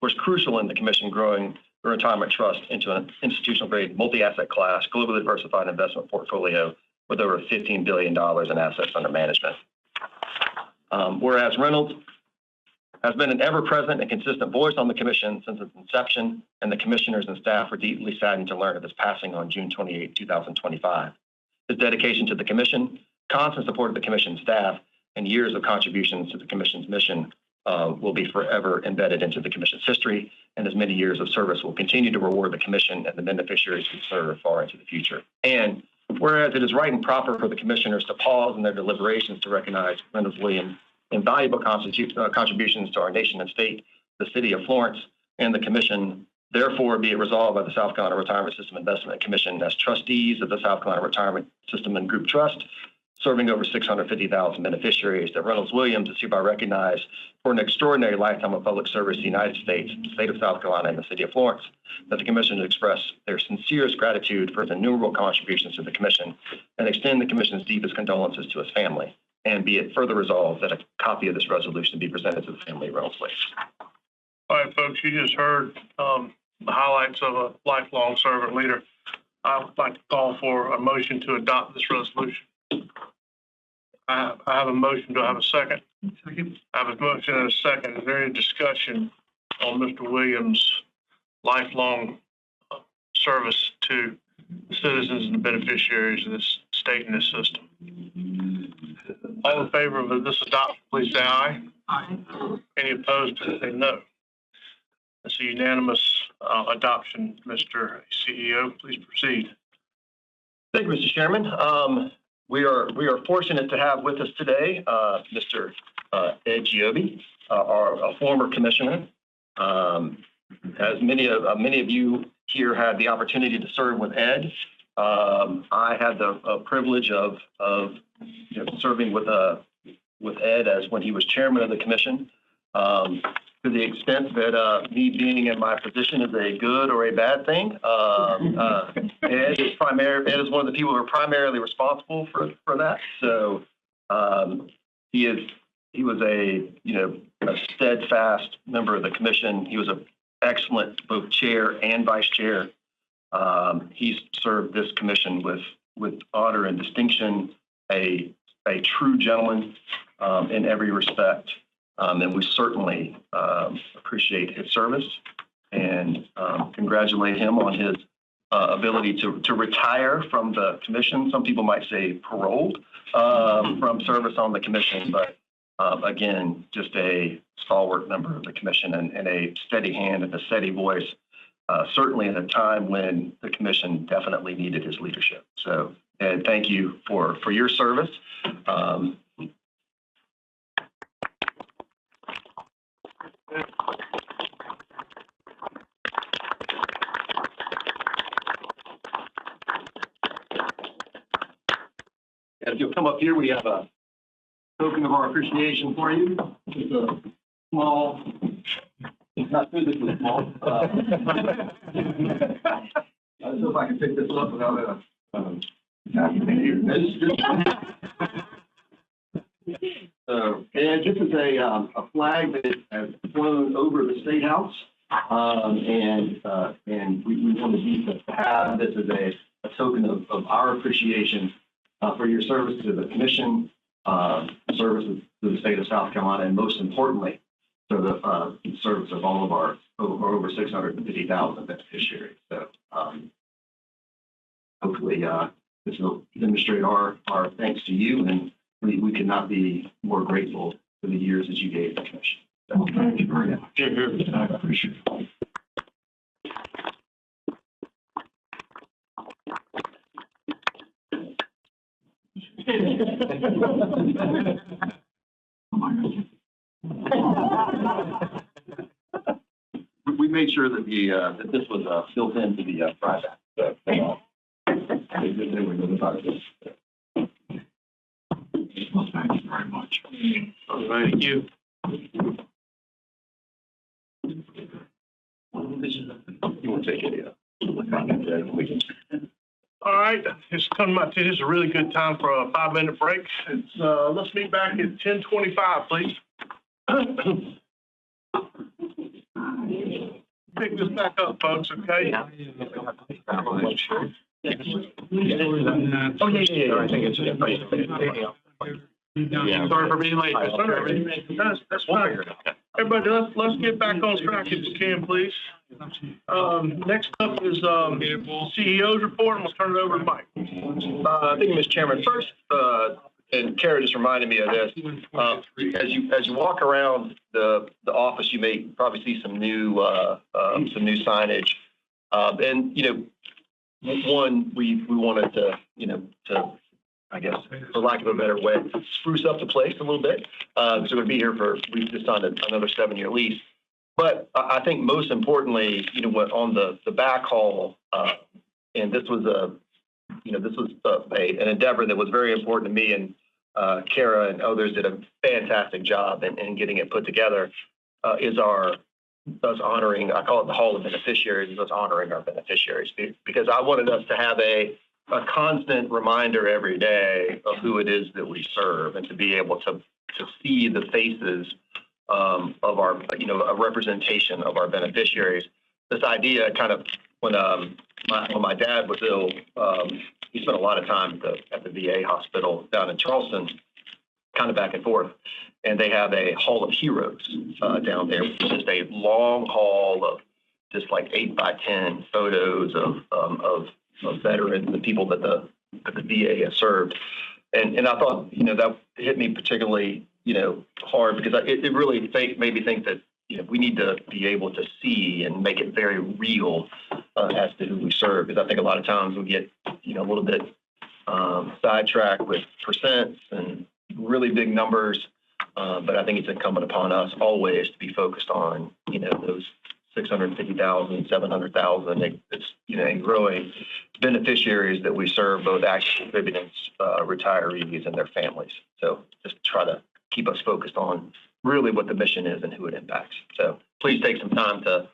was crucial in the commission growing the retirement trust into an institutional-grade, multi-asset class, globally diversified investment portfolio with over $15 billion in assets under management. Whereas Reynolds has been an ever-present and consistent voice on the commission since its inception, and the commissioners and staff were deeply saddened to learn of his passing on June 28, 2025. His dedication to the commission, constant support of the commission staff, and years of contributions to the commission's mission will be forever embedded into the commission's history, and his many years of service will continue to reward the commission and the beneficiaries who serve far into the future. And whereas it is right and proper for the commissioners to pause in their deliberations to recognize Reynolds Williams' invaluable contributions to our nation and state, the city of Florence, and the commission, therefore be it resolved by the South Carolina Retirement System Investment Commission as trustees of the South Carolina Retirement System and Group Trust, serving over 650,000 beneficiaries, that Reynolds Williams is hereby recognized for an extraordinary lifetime of public service to the United States, the state of South Carolina, and the city of Florence, that the commission express their sincerest gratitude for his innumerable contributions to the commission and extend the commission's deepest condolences to his family. And be it further resolved that a copy of this resolution be presented to the family of Reynolds Williams. All right, folks, you just heard the highlights of a lifelong servant leader. I would like to call for a motion to adopt this resolution. I have a motion. Do I have a second? Second. I have a motion and a second. Is there any discussion on Mr. Williams' lifelong service to the citizens and the beneficiaries of this state and this system? All in favor of this adoption, please say aye. Aye. Any opposed, say no. It's a unanimous adoption. Mr. CEO, please proceed. Thank you, Mr. Chairman. We are fortunate to have with us today Mr. Ed Giobi, our former commissioner. As many of you here had the opportunity to serve with Ed, I had the privilege of serving with Ed as when he was chairman of the commission. To the extent that me being in my position is a good or a bad thing, Ed is one of the people who are primarily responsible for that. So he was a steadfast member of the commission. He was an excellent both chair and vice chair. He's served this commission with honor and distinction, a true gentleman in every respect. And we certainly appreciate his service and congratulate him on his ability to retire from the commission. Some people might say paroled from service on the commission, but again, just a stalwart member of the commission and a steady hand and a steady voice, certainly in a time when the commission definitely needed his leadership. So, Ed, thank you for your service. And if you'll come up here, we have a token of our appreciation for you. It's a small, it's not physically small. I don't know if I can pick this up without a and this is a flag that has flown over the State House, and we wanted to have this as a token of our appreciation for your service to the commission, service to the state of South Carolina, and most importantly, for the service of all of our over 650,000 beneficiaries. So hopefully this will demonstrate our thanks to you, and we could not be more grateful for the years that you gave the commission. So, thank you very much. I appreciate it. We made sure that that this was built into the project. So, they were notified of this. Well, thank you very much. All right, thank you. You want to take it? All right, it's coming up to, this is a really good time for a 5-minute break. It's, let's meet back at 10:25, please. Pick this back up, folks, okay? Oh, yeah. I think it's. Sorry for being late. That's fine. Everybody, let's get back on track if you can, please. Next up is CEO's report, and we'll turn it over to Mike. Thank you, Mr. Chairman. First, and Kara just reminded me of this. As you walk around the office, you may probably see some new signage. And one, we wanted to I guess, for lack of a better way, spruce up the place a little bit. So we're going to be here we've just signed another 7-year lease. But I think most importantly, what on the backhaul, and this was an endeavor that was very important to me, and Kara and others did a fantastic job in getting it put together, is us honoring, I call it the Hall of Beneficiaries, is us honoring our beneficiaries, because I wanted us to have a constant reminder every day of who it is that we serve, and to be able to see the faces of our, a representation of our beneficiaries. This idea kind of, when my dad was ill, he spent a lot of time at the VA hospital down in Charleston, kind of back and forth. And they have a Hall of Heroes down there, which is just a long hall of just like 8x10 photos of veterans, the people that the VA has served. And I thought, that hit me particularly, hard, because it really made me think that, we need to be able to see and make it very real as to who we serve. Because I think a lot of times we get, a little bit sidetracked with percents and really big numbers. But I think it's incumbent upon us always to be focused on, those 650,000, 700,000, and growing beneficiaries that we serve, both active contributors, retirees, and their families. So just try to keep us focused on really what the mission is and who it impacts. So please take some time to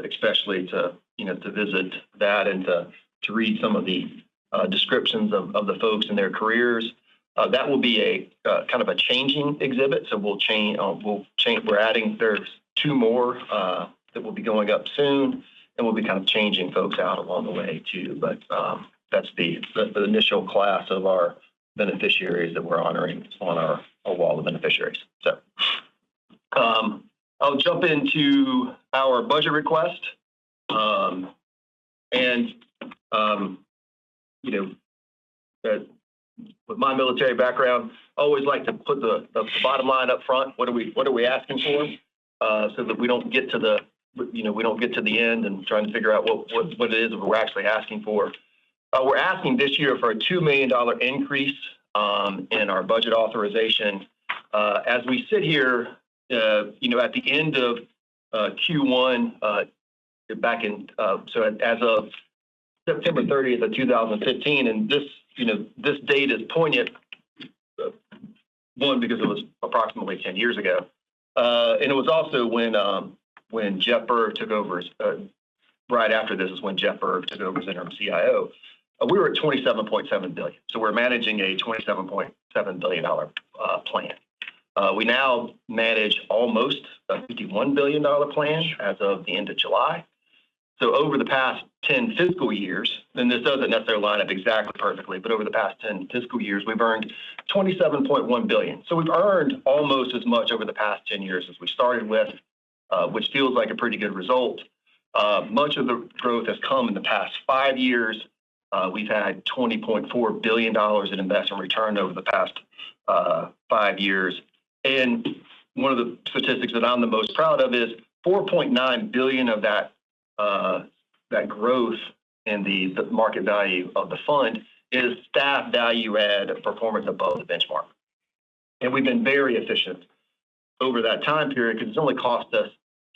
especially to visit that, and to read some of the descriptions of the folks and their careers. That will be a kind of a changing exhibit. So we'll change. We're adding. There's 2 more that will be going up soon, and we'll be kind of changing folks out along the way too. But that's the initial class of our beneficiaries that we're honoring on our wall of beneficiaries. So I'll jump into our budget request, with my military background, I always like to put the bottom line up front. What are we asking for, so that we don't get to the end and trying to figure out what it is that we're actually asking for. We're asking this year for a $2 million increase in our budget authorization. As we sit here, at the end of Q1, back in so as of September 30th of 2015, and this date is poignant. One, because it was approximately 10 years ago, and it was also when Jeff Berg took over. Right after this is when Jeff Berg took over as interim CIO. We were at $27.7 billion, so we're managing a $27.7 billion plan. We now manage almost a $51 billion plan as of the end of July. So over the past 10 fiscal years, and this doesn't necessarily line up exactly perfectly, but over the past 10 fiscal years, we've earned $27.1 billion. So we've earned almost as much over the past 10 years as we started with, which feels like a pretty good result. Much of the growth has come in the past 5 years. We've had $20.4 billion in investment return over the past 5 years. And one of the statistics that I'm the most proud of is $4.9 billion of that growth in the market value of the fund is staff value add performance above the benchmark. And we've been very efficient over that time period, because it's only cost us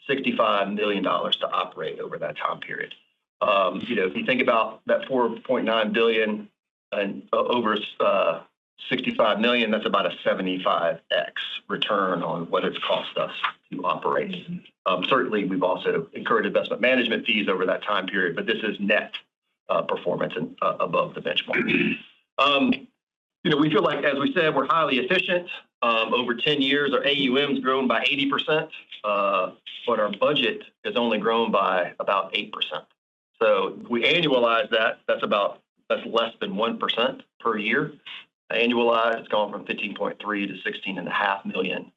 $65 million to operate over that time period. If you think about that $4.9 billion and over $65 million, that's about a 75x return on what it's cost us to operate. Certainly, we've also incurred investment management fees over that time period, but this is net performance and above the benchmark. We feel like, as we said, we're highly efficient. Over 10 years, our AUM's grown by 80%, but our budget has only grown by about 8%. So if we annualize that, that's less than 1% per year. Annualized, it's gone from 15.3 to 16.5 million.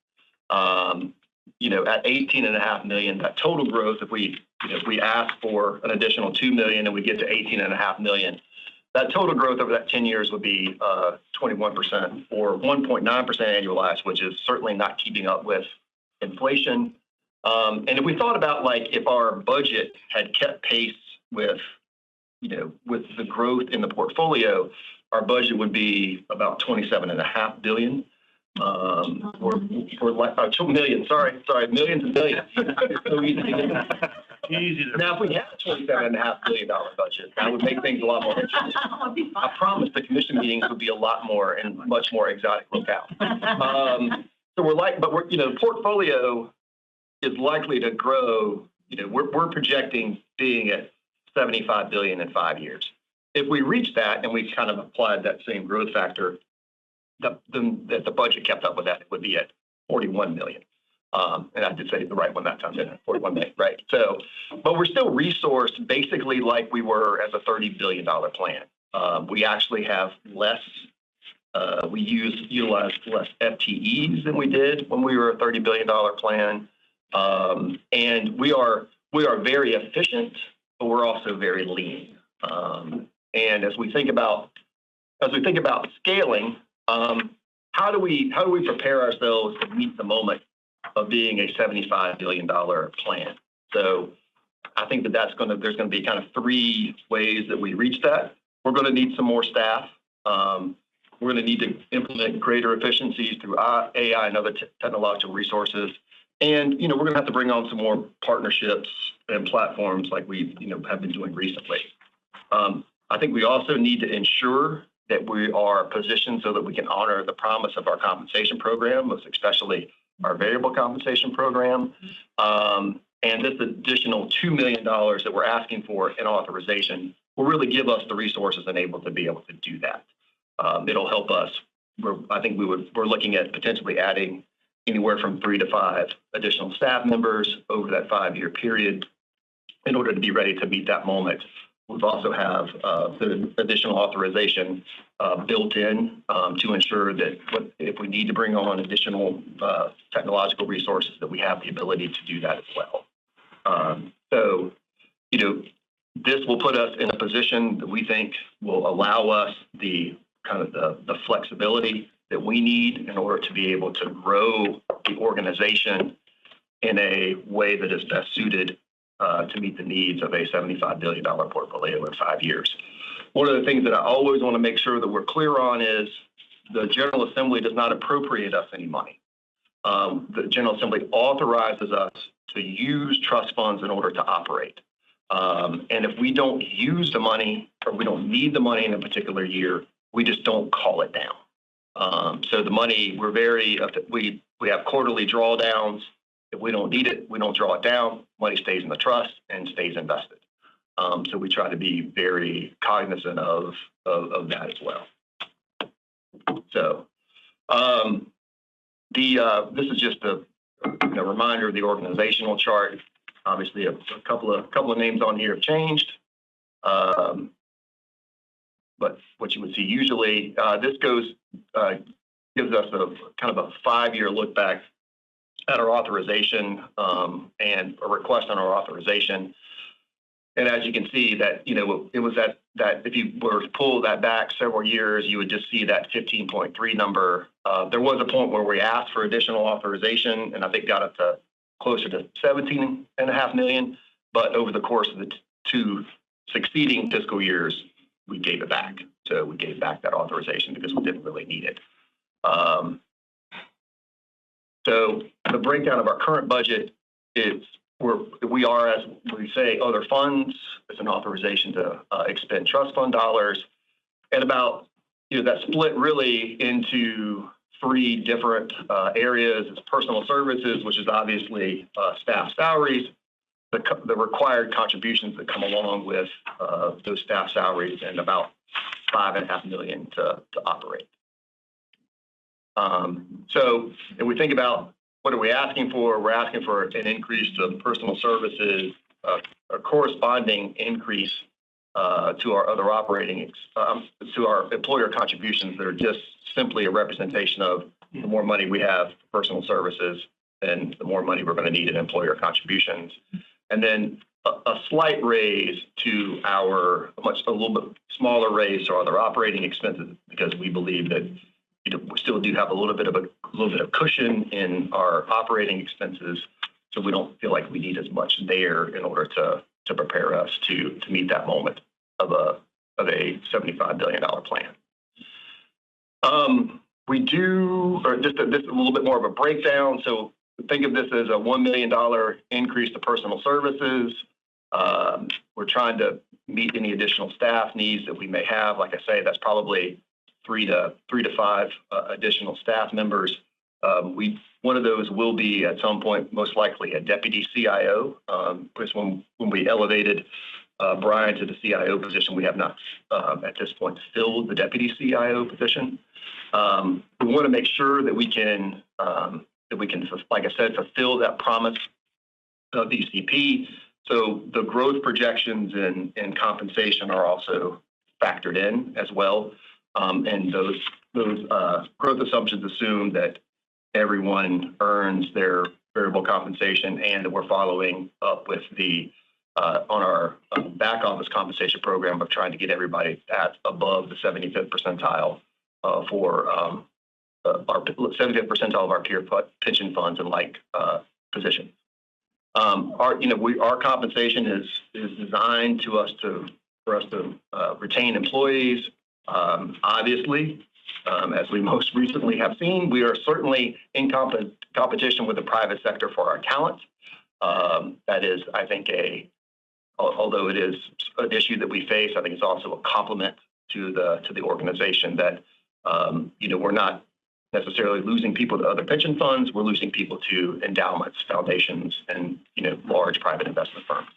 At 18.5 million, that total growth, if we ask for an additional 2 million and we get to 18.5 million, that total growth over that 10 years would be 21% or 1.9% annualized, which is certainly not keeping up with inflation. And if we thought about if our budget had kept pace with the growth in the portfolio, our budget would be about 27.5 billion. Or million, sorry, millions and millions. It's so easy to get that. Now, if we had a $27.5 billion budget, that would make things a lot more interesting. I promise the commission meetings would be a lot more and much more exotic lookout. So the portfolio is likely to grow. We're projecting being at 75 billion in 5 years. If we reach that and we kind of applied that same growth factor, then the budget kept up with that, it would be at 41 million. And I did say the right one that time, didn't I? 41 million, right? So, but we're still resourced basically like we were as a $30 billion plan. We actually have less, we utilized less FTEs than we did when we were a $30 billion plan. And we are very efficient, but we're also very lean. And as we think about scaling, how do we prepare ourselves to meet the moment of being a $75 billion plan? So I think there's going to be kind of 3 ways that we reach that. We're going to need some more staff. We're going to need to implement greater efficiencies through AI and other technological resources. And, we're going to have to bring on some more partnerships and platforms like we, have been doing recently. I think we also need to ensure that we are positioned so that we can honor the promise of our compensation program, most especially our variable compensation program. And this additional $2 million that we're asking for in authorization will really give us the resources and able to be able to do that. It'll help us. We're looking at potentially adding anywhere from 3 to 5 additional staff members over that 5-year period in order to be ready to meet that moment. We've also have the additional authorization built in to ensure that if we need to bring on additional technological resources, that we have the ability to do that as well. So, this will put us in a position that we think will allow us the flexibility that we need in order to be able to grow the organization in a way that is best suited to meet the needs of a $75 billion portfolio in 5 years. One of the things that I always want to make sure that we're clear on is the General Assembly does not appropriate us any money. The General Assembly authorizes us to use trust funds in order to operate. And if we don't use the money or we don't need the money in a particular year, we just don't call it down. So the money, we have quarterly drawdowns. If we don't need it, we don't draw it down. Money stays in the trust and stays invested. So we try to be very cognizant of that as well. So this is just a reminder of the organizational chart. Obviously, a couple of names on here have changed. But what you would see usually, this gives us a kind of a 5-year look back at our authorization and a request on our authorization. And as you can see that, it was that if you were to pull that back several years, you would just see that 15.3 number. There was a point where we asked for additional authorization, and I think got up to closer to 17.5 million. But over the course of the 2 succeeding fiscal years, we gave it back. So we gave back that authorization because we didn't really need it. So the breakdown of our current budget is we are, as we say, other funds. It's an authorization to expend trust fund dollars. And about that split really into three different areas. It's personal services, which is obviously staff salaries, the required contributions that come along with those staff salaries, and about $5.5 million to operate. So if we think about what are we asking for, we're asking for an increase to personal services, a corresponding increase to our other operating, to our employer contributions that are just simply a representation of the more money we have for personal services and the more money we're going to need in employer contributions. And then a slight raise to a little bit smaller raise to our other operating expenses, because we believe that we still do have a little bit of cushion in our operating expenses, so we don't feel like we need as much there in order to prepare us to meet that moment of a $75 billion plan. We do, or just a little bit more of a breakdown. So think of this as a $1 million increase to personal services. We're trying to meet any additional staff needs that we may have. Like I say, that's probably three to five additional staff members. One of those will be at some point, most likely a deputy CIO. Because when we elevated Brian to the CIO position, we have not at this point filled the deputy CIO position. We want to make sure that we can, like I said, fulfill that promise of ECP. So the growth projections and compensation are also factored in as well. And those growth assumptions assume that everyone earns their variable compensation, and that we're following up with on our back office compensation program of trying to get everybody at above the 75th percentile for our 75th percentile of our peer pension funds and like positions. Our compensation is designed for us to retain employees. Obviously, as we most recently have seen, we are certainly in competition with the private sector for our talent. That is, I think, although it is an issue that we face, I think it's also a compliment to the organization that we're not necessarily losing people to other pension funds. We're losing people to endowments, foundations, and large private investment firms.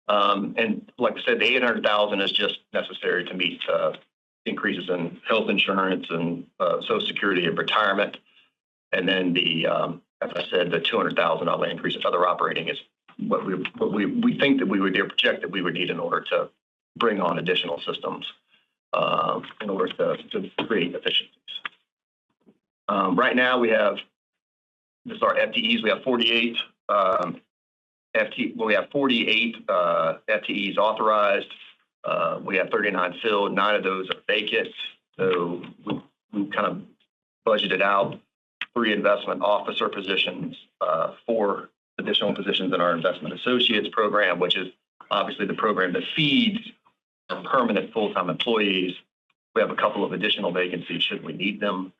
And like I said, the $800,000 is just necessary to meet increases in health insurance and Social Security and retirement. And then as I said, the $200,000 increase in other operating is what we think that we would project that we would need in order to bring on additional systems in order to create efficiencies. Right now, this is our FTEs. We have 48 we have 48 FTEs authorized. We have 39 filled. 9 of those are vacant. So we kind of budgeted out 3 investment officer positions, 4 additional positions in our investment associates program, which is obviously the program that feeds our permanent full-time employees. We have a couple of additional vacancies should we need them.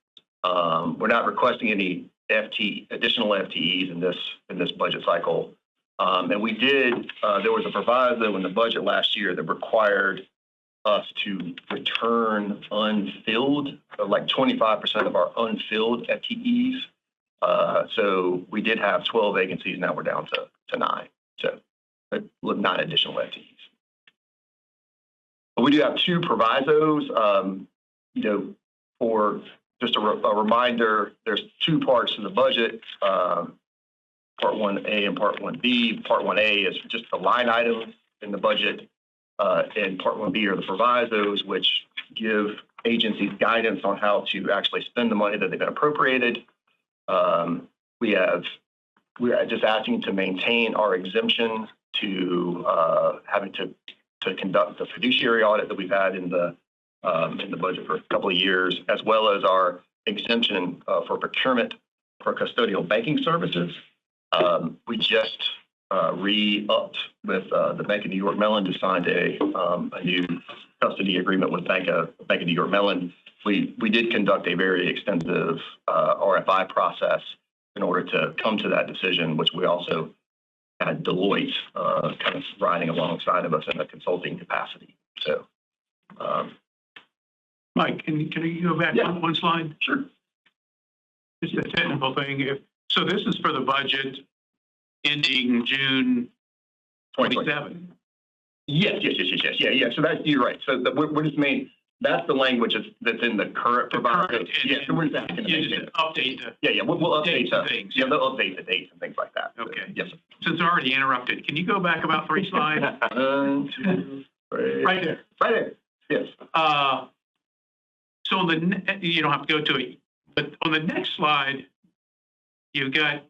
We're not requesting any additional FTEs in this budget cycle. And we did, there was a proviso in the budget last year that required us to return unfilled, like 25% of our unfilled FTEs. So we did have 12 vacancies. Now we're down to 9. So 9 additional FTEs. But we do have 2 provisos. For just a reminder, there's 2 parts to the budget. Part 1A and Part 1B. Part 1A is just the line items in the budget, and Part 1B are the provisos, which give agencies guidance on how to actually spend the money that they've been appropriated. We are just asking to maintain our exemption to having to conduct the fiduciary audit that we've had in the budget for a couple of years, as well as our exemption for procurement for custodial banking services. We just re-upped with the Bank of New York Mellon, who signed a new custody agreement with Bank of New York Mellon. We did conduct a very extensive RFI process in order to come to that decision, which we also had Deloitte kind of riding alongside of us in a consulting capacity. So Mike, can you go back Yeah. one slide? Sure. Just a technical thing. So this is for the budget ending June 27. Yes. Yeah. So you're right. So we're just that's the language that's in the current provider. Yeah. So we're just asking to You maintain just update the. Yeah. We'll update the the things. Yeah, they'll update the dates and things like that. Okay. Yes, sir. So it's already interrupted. Can you go back about 3 slides? 1, 2, 3. Right there. Right there. Yes. So you don't have to go to it, but on the next slide, you've got,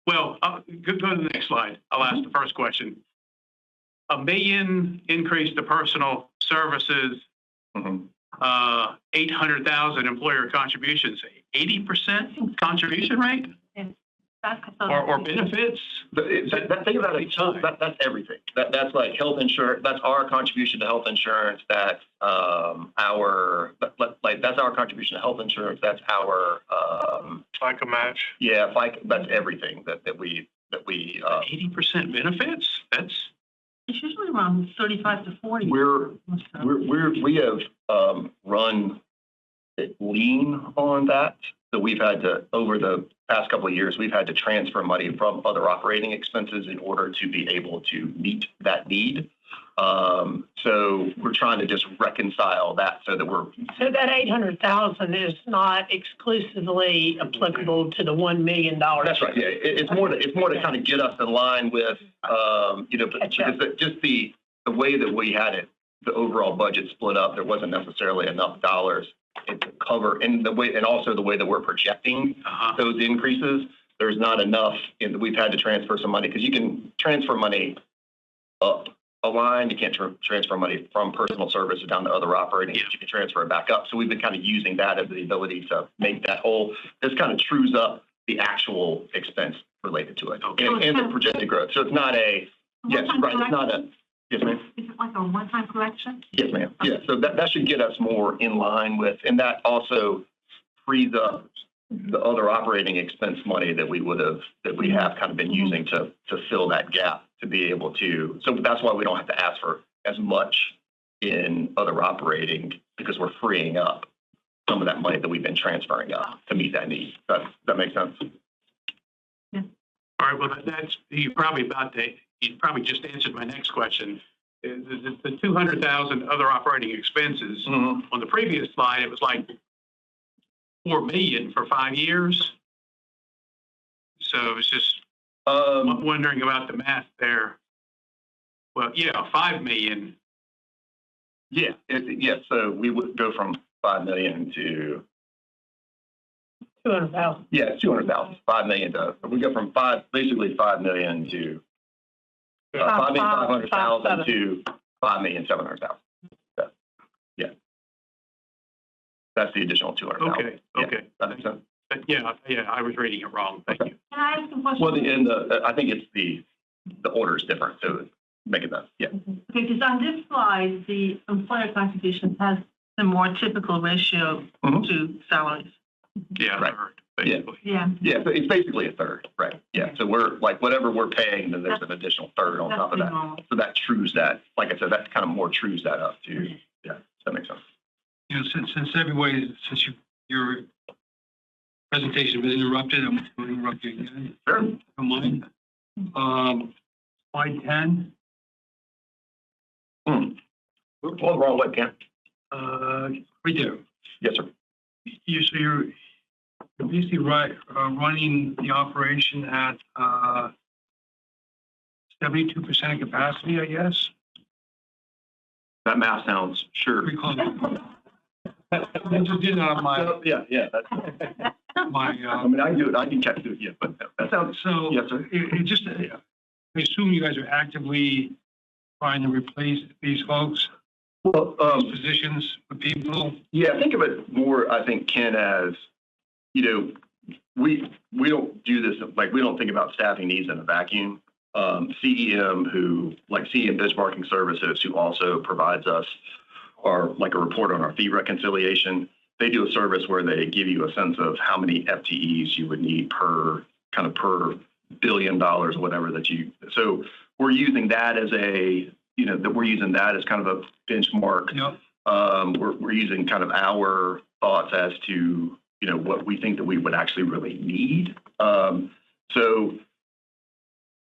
well, go to the next slide. I'll ask the first question. $1 million increase to personal services, Mhm. 800,000 employer contributions, 80% contribution rate or benefits? Think about it. That's everything. That's like health insurance. That's our contribution to health insurance. That's that's our contribution to health insurance. That's our FICA match. yeah, that's everything that we 80% benefits? That's It's usually around 35 to 40. we have run it lean on that. So we've had to, over the past couple of years, we've had to transfer money from other operating expenses in order to be able to meet that need. So we're trying to just reconcile that so that we're. So that 800,000 is not exclusively applicable to the $1 million. That's right. Yeah, it's more to kind of get us in line with, because just the way that we had it, the overall budget split up, there wasn't necessarily enough dollars to cover, and also the way that we're projecting those increases, there's not enough. We've had to transfer some money because you can transfer money up a line. You can't transfer money from personal services down to other operating. You can transfer it back up. So we've been kind of using that as the ability to make that whole. This kind of trues up the actual expense related to it and the projected growth. So it's not a yes, right. It's not a yes, ma'am. Is it like a one-time correction? Yes, ma'am. Yeah. So that should get us more in line with, and that also frees up the other operating expense money that we have kind of been using to fill that gap to be able to. So that's why we don't have to ask for as much in other operating because we're freeing up some of that money that we've been transferring up to meet that need. That makes sense. Yeah. all right. Well, that's you probably just answered my next question. The 200,000 other operating expenses on the previous slide, it was like $4 million for 5 years. So I was just wondering about the math there. Well, yeah, 5 million. Yeah. So we would go from 5 million to 200,000. yeah, 200,000. 5 million to we go from 5 million to 5,500,000 to 5,700,000. Yeah. That's the additional 200,000. Okay. That makes sense. Yeah, I was reading it wrong. Thank you. Can I ask a question? Well, I think it's the order is different, so making that, yeah. Okay, because on this slide, the employer contribution has the more typical ratio to salaries. Yeah, Right. basically. Yeah. Yeah, so it's basically a third, right? Yeah, so we're like, whatever we're paying, then there's an additional third on top of that. Normal. So that trues that, like I said, that kind of more trues that up too. Yeah, that makes sense. You know, since your presentation was interrupted, I'm going to interrupt you again. Sure. Don't mind. Slide 10. We're pulling the wrong way, Ken. Right there. Yes, sir. You're basically running the operation at 72% capacity, I guess. That math sounds sure. Pretty close. I just did it on my. Yeah. That's, I mean, I can do it. I can check it. Yeah, but that sounds. So Yes, sir. it just, I assume you guys are actively trying to replace these folks, Well, these positions with people. yeah, think of it more, I think, Ken, as, we don't do this, like, we don't think about staffing needs in a vacuum. CEM, CEM Benchmarking Services, who also provides us like a report on our fee reconciliation, they do a service where they give you a sense of how many FTEs you would need per $1 billion or whatever so we're using that as we're using that as kind of a benchmark. Yep. We're using kind of our thoughts as to, what we think that we would actually really need. So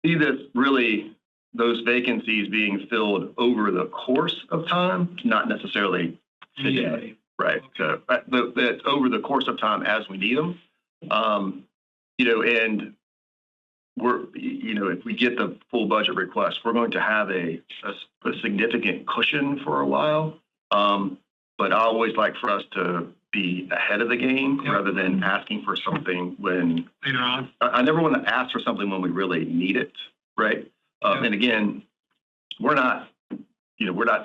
see this really, those vacancies being filled over the course of time, not necessarily today, right? So that's over the course of time as we need them. And we're, if we get the full budget request, we're going to have a significant cushion for a while. But I always like for us to be ahead of the game rather than asking for something when Later on. I never want to ask for something when we really need it, right? And again, we're not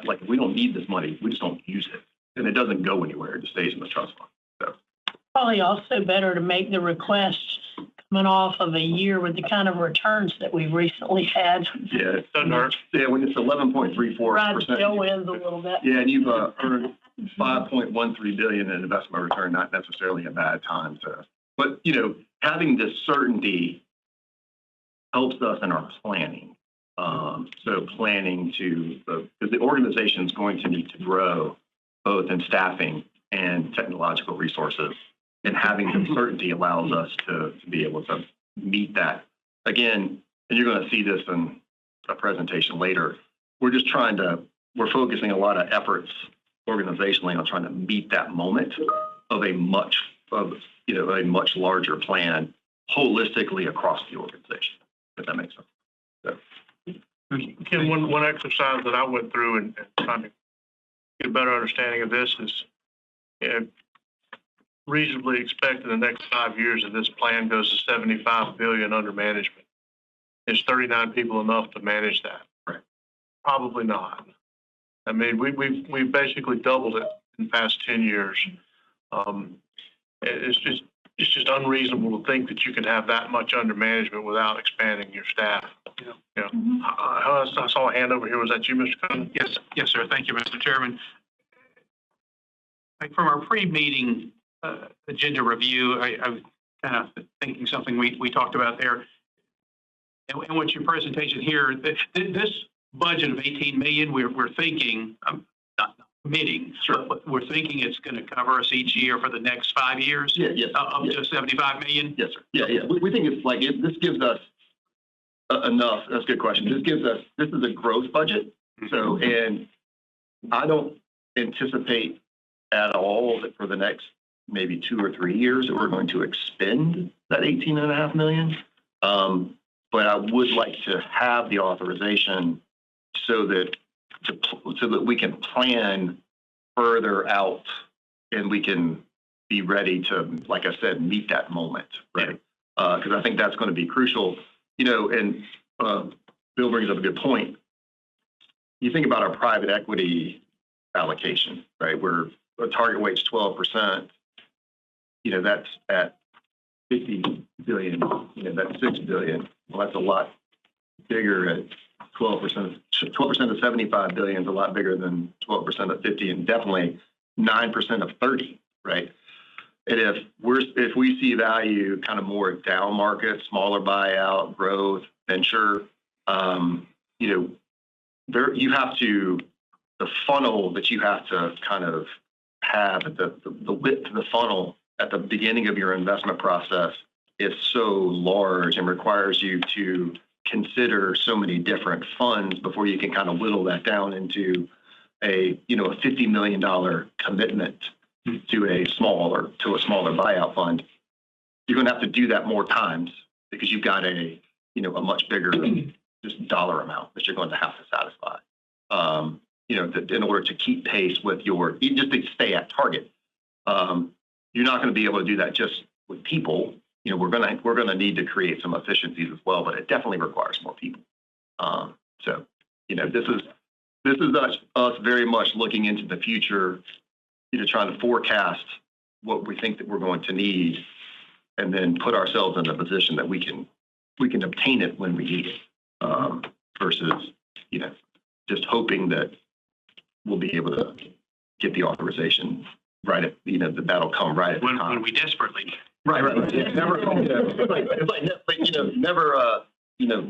like, we don't need this money. We just don't use it. And it doesn't go anywhere. It just stays in the trust fund. So. Probably also better to make the request coming off of a year with the kind of returns that we recently had. Yeah, it doesn't hurt. Yeah, when it's 11.34%. Ride the tailwinds a little bit. Yeah, and you've earned $5.13 billion in investment return, not necessarily a bad time to, but having this certainty helps us in our planning. So planning because the organization is going to need to grow both in staffing and technological resources, and having the certainty allows us to be able to meet that. Again, and you're going to see this in a presentation later, we're focusing a lot of efforts organizationally on trying to meet that moment of a much larger plan holistically across the organization, if that makes sense. So. Ken, one exercise that I went through and trying to get a better understanding of this is reasonably expect in the next 5 years that this plan goes to 75 billion under management. Is 39 people enough to manage that? Right. Probably not. I mean, we've basically doubled it in the past 10 years. It's just unreasonable to think that you can have that much under management without expanding your staff. I saw a hand over here. Was that you, Mr. Cunningham? Yes, sir. Thank you, Mr. Chairman. From our pre-meeting agenda review, I was kind of thinking something we talked about there. And what's your presentation here? This budget of 18 million, we're thinking, I'm not committing, sure, but we're thinking it's going to cover us each year for the next 5 years. Up to 75 million. Yes, sir. Yeah. We think it's like this gives us enough. That's a good question. This is a growth budget. So, and I don't anticipate at all that for the next maybe 2 or 3 years that we're going to expend that 18.5 million. But I would like to have the authorization so that we can plan further out and we can be ready to, like I said, meet that moment, right? Because I think that's going to be crucial. And Bill brings up a good point. You think about our private equity allocation, right? Where the target weight's 12%. That's at 50 billion. That's 6 billion. Well, that's a lot bigger at 12%. 12% of 75 billion is a lot bigger than 12% of 50, and definitely 9% of 30, right? And if we see value kind of more down market, smaller buyout, growth, venture, you have to, the funnel that you have to kind of have, the width of the funnel at the beginning of your investment process is so large and requires you to consider so many different funds before you can kind of whittle that down into a $50 million commitment to a smaller buyout fund. You're going to have to do that more times because you've got a much bigger just dollar amount that you're going to have to satisfy. In order to keep pace with just to stay at target. You're not going to be able to do that just with people. We're going to need to create some efficiencies as well, but it definitely requires more people. So this is us very much looking into the future, trying to forecast what we think that we're going to need, and then put ourselves in a position that we can obtain it when we need it, versus just hoping that we'll be able to get the authorization right at that'll come right at the time when we desperately need it. Right. It's never,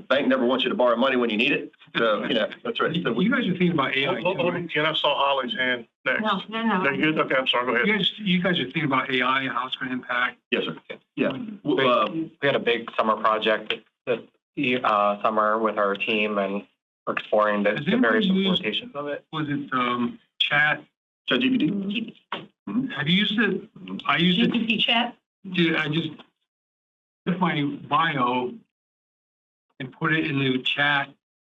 bank never wants you to borrow money when you need it. So, that's right. So You guys are thinking about AI too, right? Ken, I saw Holly's hand next. No. No, you good? Okay, I'm sorry, go ahead. You guys are thinking about AI and how it's going to impact. yes, sir. Yeah. We had a big summer project this summer with our team, and we're exploring the various implementations of it. Was it chat? ChatGPT? Have you used it? I used it. GPT chat? I just took my bio and put it in the chat,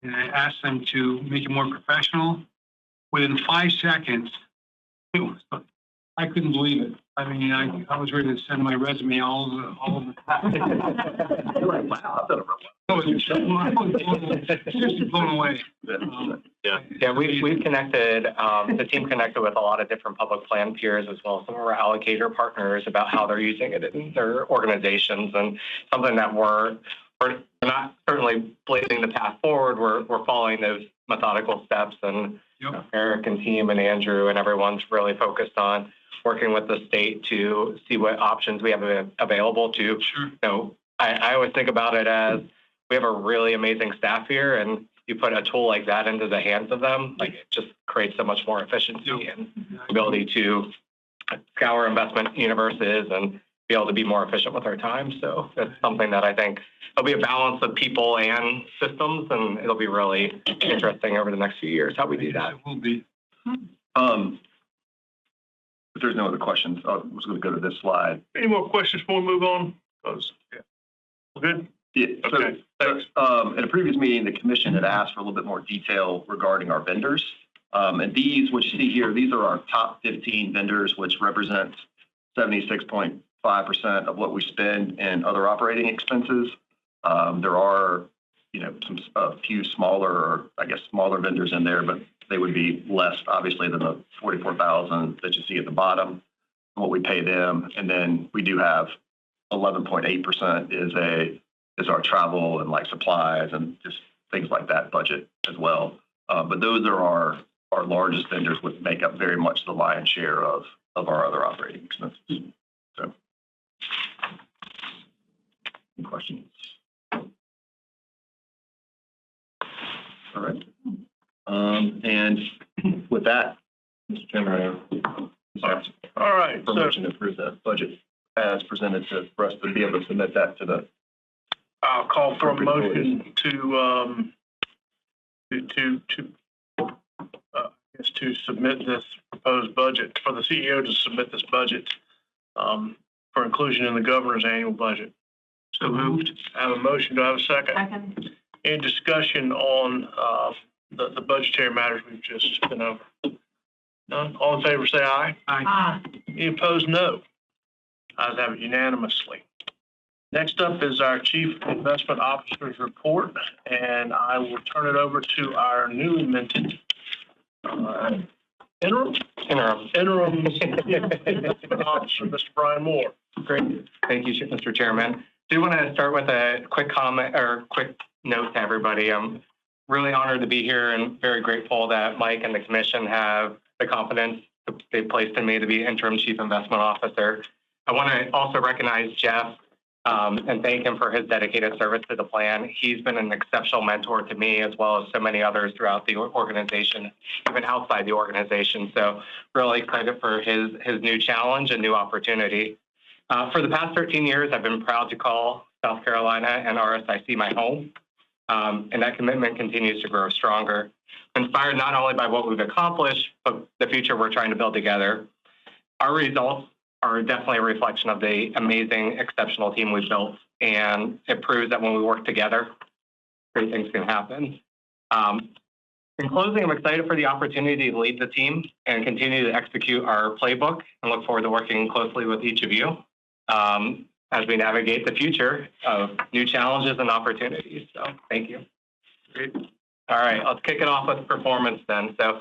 and I asked them to make it more professional. Within 5 seconds, I couldn't believe it. I mean, I was ready to send my resume all over the time. You're like, wow, I've done it real I was seriously blown away. Yeah, we've connected, the team connected with a lot of different public plan peers as well as some of our allocator partners about how they're using it in their organizations, and something that we're not certainly blazing the path forward. We're following those methodical steps, and Eric and team and Andrew and everyone's really focused on working with the state to see what options we have available to. Sure. I always think about it as we have a really amazing staff here, and you put a tool like that into the hands of them, like it just creates so much more efficiency and ability to scour investment universes and be able to be more efficient with our time. So it's something that I think it'll be a balance of people and systems, and it'll be really interesting over the next few years how we do that. It will be. If there's no other questions, I was going to go to this slide. Any more questions before we move on? We're good? Yeah. Okay, thanks. In a previous meeting, the commission had asked for a little bit more detail regarding our vendors. And these, what you see here, these are our top 15 vendors, which represents 76.5% of what we spend in other operating expenses. There are, a few smaller vendors in there, but they would be less, obviously, than the 44,000 that you see at the bottom, what we pay them. And then we do have 11.8% is our travel and like supplies and just things like that budget as well. But those are our largest vendors, which make up very much the lion's share of our other operating expenses. So, any questions? All right. And with that, Mr. Chairman, All right. permission to approve the budget as presented for us to be able to submit that to the. I'll call for a motion to submit this proposed budget, for the CEO to submit this budget for inclusion in the governor's annual budget. So moved. I have a motion. Do I have a second? Second. Any discussion on the budgetary matters we've just been over? None? All in favor, say aye. Aye. Any opposed, no. Ayes have it unanimously. Next up is our Chief Investment Officer's report, and I will turn it over to our newly minted interim investment officer, Mr. Brian Moore. Great. Thank you, Mr. Chairman. Do want to start with a quick comment or quick note to everybody. I'm really honored to be here and very grateful that Mike and the commission have the confidence they placed in me to be interim chief investment officer. I want to also recognize Jeff and thank him for his dedicated service to the plan. He's been an exceptional mentor to me as well as so many others throughout the organization, even outside the organization. So really excited for his new challenge and new opportunity. For the past 13 years, I've been proud to call South Carolina and RSIC my home. And that commitment continues to grow stronger, inspired not only by what we've accomplished, but the future we're trying to build together. Our results are definitely a reflection of the amazing, exceptional team we've built, and it proves that when we work together, great things can happen. In closing, I'm excited for the opportunity to lead the team and continue to execute our playbook, and look forward to working closely with each of you as we navigate the future of new challenges and opportunities. So thank you. Great. All right, let's kick it off with performance then. So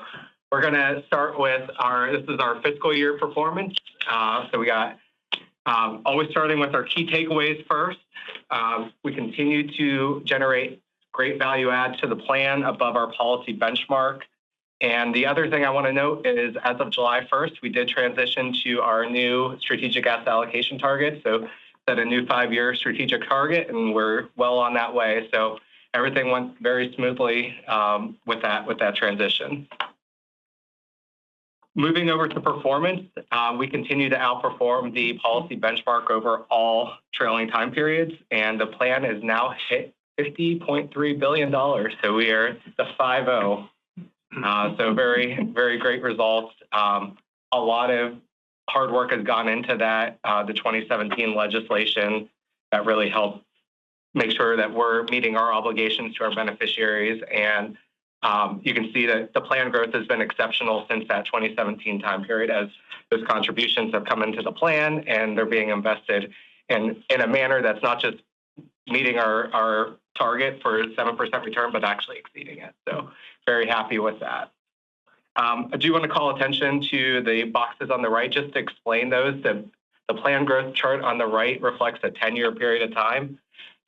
we're going to start with this is our fiscal year performance. So we got always starting with our key takeaways first. We continue to generate great value add to the plan above our policy benchmark. And the other thing I want to note is as of July 1st, we did transition to our new strategic asset allocation target. So set a new 5-year strategic target, and we're well on that way. So everything went very smoothly with that transition. Moving over to performance, we continue to outperform the policy benchmark over all trailing time periods, and the plan is now hit $50.3 billion. So we are the 5-0. So very, very great results. A lot of hard work has gone into that. The 2017 legislation that really helped make sure that we're meeting our obligations to our beneficiaries. And you can see that the plan growth has been exceptional since that 2017 time period, as those contributions have come into the plan and they're being invested in a manner that's not just meeting our target for 7% return, but actually exceeding it. So very happy with that. I do want to call attention to the boxes on the right, just to explain those. The plan growth chart on the right reflects a 10-year period of time.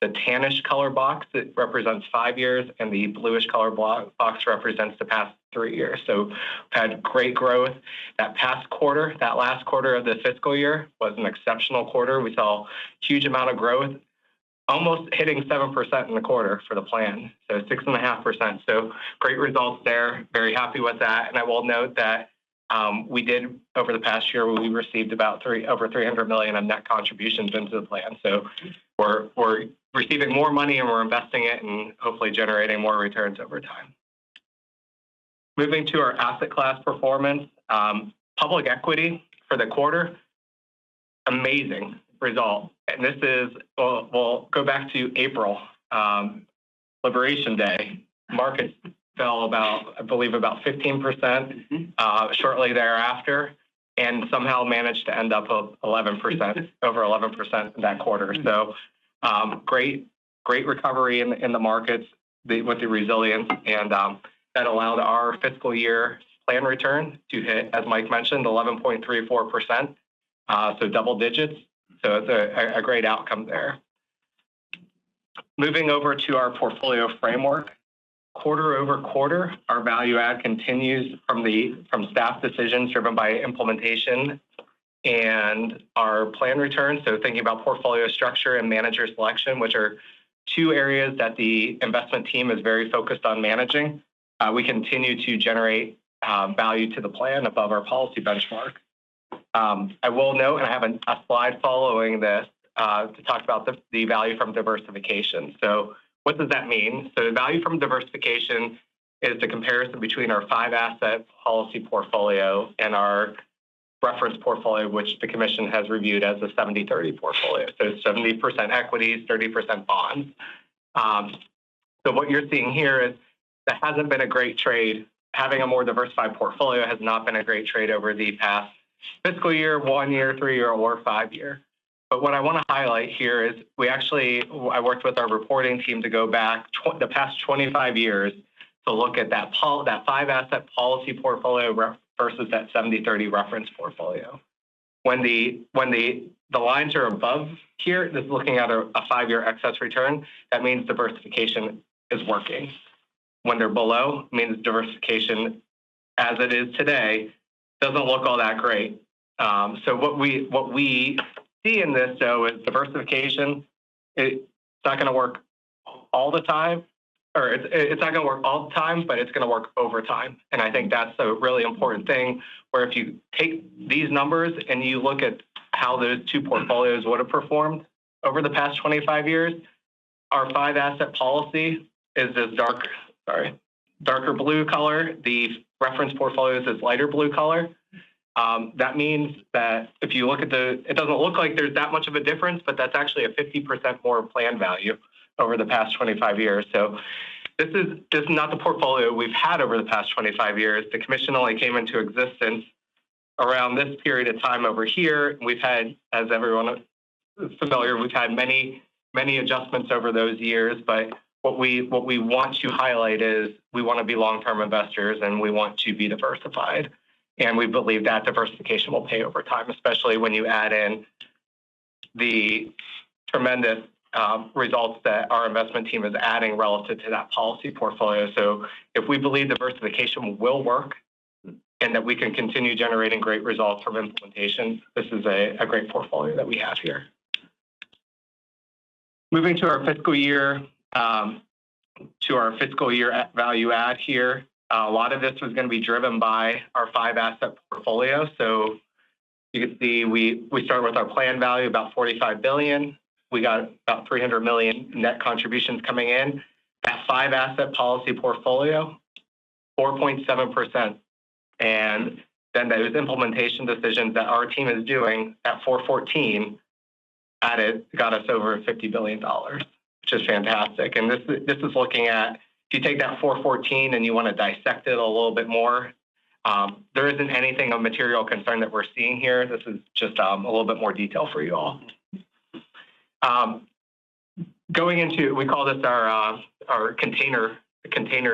The tannish color box, it represents 5 years, and the bluish color box represents the past 3 years. So we've had great growth. That past quarter, that last quarter of the fiscal year, was an exceptional quarter. We saw a huge amount of growth, almost hitting 7% in the quarter for the plan, so 6.5%. So great results there. Very happy with that. And I will note that we did, over the past year, we received about over $300 million of net contributions into the plan. So we're receiving more money and we're investing it and hopefully generating more returns over time. Moving to our asset class performance, public equity for the quarter, amazing result. And this is, we'll go back to April, Liberation Day. Markets fell about 15% shortly thereafter, and somehow managed to end up 11%, over 11% in that quarter. So great recovery in the markets with the resilience, and that allowed our fiscal year plan return to hit, as Mike mentioned, 11.34%, so double digits. So it's a great outcome there. Moving over to our portfolio framework, quarter over quarter, our value add continues from staff decisions driven by implementation and our plan returns. So thinking about portfolio structure and manager selection, which are two areas that the investment team is very focused on managing, we continue to generate value to the plan above our policy benchmark. I will note, and I have a slide following this to talk about the value from diversification. So what does that mean? So the value from diversification is the comparison between our 5-asset policy portfolio and our reference portfolio, which the commission has reviewed as a 70-30 portfolio. So 70% equities, 30% bonds. So what you're seeing here is that hasn't been a great trade. Having a more diversified portfolio has not been a great trade over the past fiscal year, 1 year, 3 year, or 5 year. But what I want to highlight here is I worked with our reporting team to go back the past 25 years to look at that 5-asset policy portfolio versus that 70-30 reference portfolio. When the lines are above here, this is looking at a 5-year excess return. That means diversification is working. When they're below, it means diversification, as it is today, doesn't look all that great. So what we see in this, though, is diversification. It's not going to work all the time, or it's not going to work all the time, but it's going to work over time. And I think that's a really important thing, where if you take these numbers and you look at how those two portfolios would have performed over the past 25 years, our 5-asset policy is this darker blue color. The reference portfolio is this lighter blue color. That means that if you look at it doesn't look like there's that much of a difference, but that's actually a 50% more plan value over the past 25 years. So this is not the portfolio we've had over the past 25 years. The commission only came into existence around this period of time over here. We've had, as everyone is familiar, we've had many adjustments over those years, but what we want to highlight is we want to be long-term investors and we want to be diversified. And we believe that diversification will pay over time, especially when you add in the tremendous results that our investment team is adding relative to that policy portfolio. So if we believe diversification will work and that we can continue generating great results from implementation, this is a great portfolio that we have here. moving to our fiscal year, value add here. A lot of this was going to be driven by our 5 asset portfolio. So you can see we start with our plan value about 45 billion. We got about 300 million net contributions coming in. That 5 asset policy portfolio, 4.7%. And then those implementation decisions that our team is doing at 414 got us over $50 billion, which is fantastic. And this is looking at, if you take that 414 and you want to dissect it a little bit more, there isn't anything of material concern that we're seeing here. This is just a little bit more detail for you all. Going into, we call this our container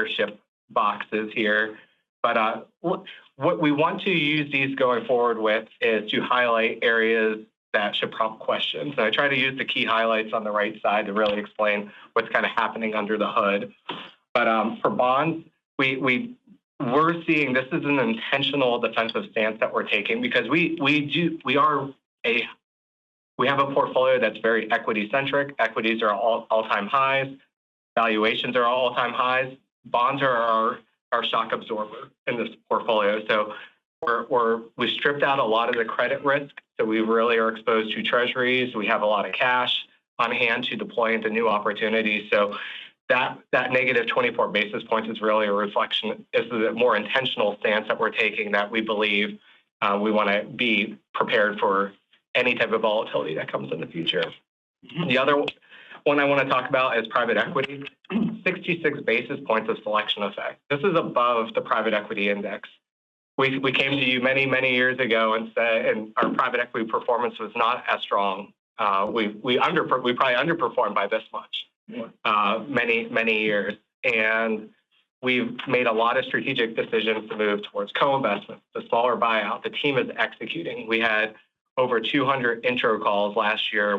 ship boxes here. But what we want to use these going forward with is to highlight areas that should prompt questions. And I try to use the key highlights on the right side to really explain what's kind of happening under the hood. But for bonds, we're seeing this is an intentional defensive stance that we're taking because we have a portfolio that's very equity centric. Equities are all-time highs. Valuations are all-time highs. Bonds are our shock absorber in this portfolio. So we stripped out a lot of the credit risk. So we really are exposed to treasuries. We have a lot of cash on hand to deploy into new opportunities. So that negative 24 basis points is really a reflection. This is a more intentional stance that we're taking that we believe we want to be prepared for any type of volatility that comes in the future. The other one I want to talk about is private equity. 66 basis points of selection effect. This is above the private equity index. We came to you many, many years ago and said, and our private equity performance was not as strong. We probably underperformed by this much, many years. And we've made a lot of strategic decisions to move towards co-investment, the smaller buyout. The team is executing. We had over 200 intro calls last year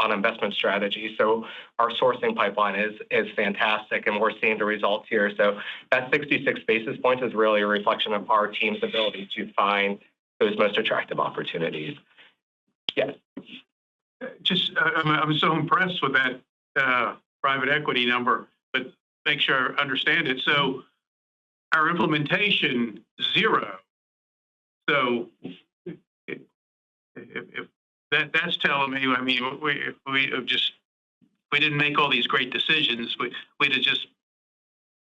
on investment strategy. So our sourcing pipeline is fantastic, and we're seeing the results here. So that 66 basis points is really a reflection of our team's ability to find those most attractive opportunities. Yes. I'm so impressed with that private equity number, but make sure I understand it. So our implementation, 0. So if that's telling me, I mean, we didn't make all these great decisions. We'd have just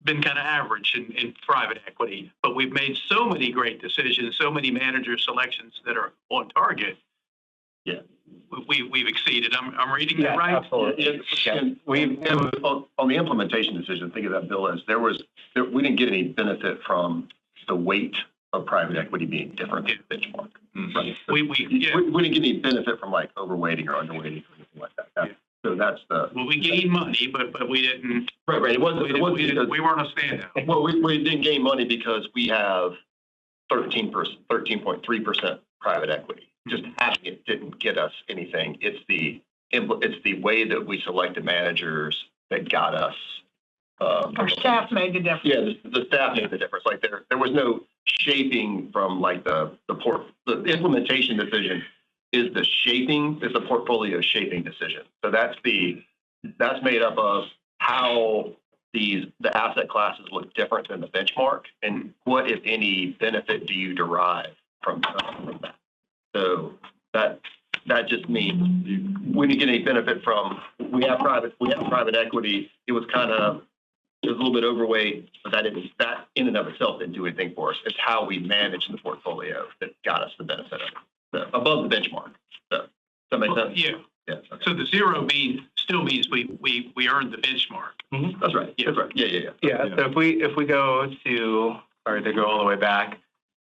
been kind of average in private equity, but we've made so many great decisions, so many manager selections that are on target. Yeah, we've exceeded. I'm reading it right. Absolutely. On the implementation decision, think of that, Bill, as we didn't get any benefit from the weight of private equity being different than the benchmark. Right. So we didn't get any benefit from like overweighting or underweighting or anything like that. Yeah. So that's we gained money, but we didn't. Right. It wasn't because we weren't a standout. Well, we didn't gain money because we have 13.3% private equity. Just having it didn't get us anything. It's the way that we selected managers that got us. Our staff made the difference. Yeah, the staff made the difference. Like there was no shaping from like the implementation decision is the portfolio shaping decision. So that's made up of how the asset classes look different than the benchmark, and what, if any, benefit do you derive from that? So that just means we didn't get any benefit from. We have private equity. It was a little bit overweight, but that in and of itself didn't do anything for us. It's how we manage the portfolio that got us the benefit of it, above the benchmark. So, does that make sense? Yeah. Yeah. Okay. So the 0 still means we earned the benchmark. Mm-hmm. That's right. Yeah. That's right. Yeah. So if we go to all the way back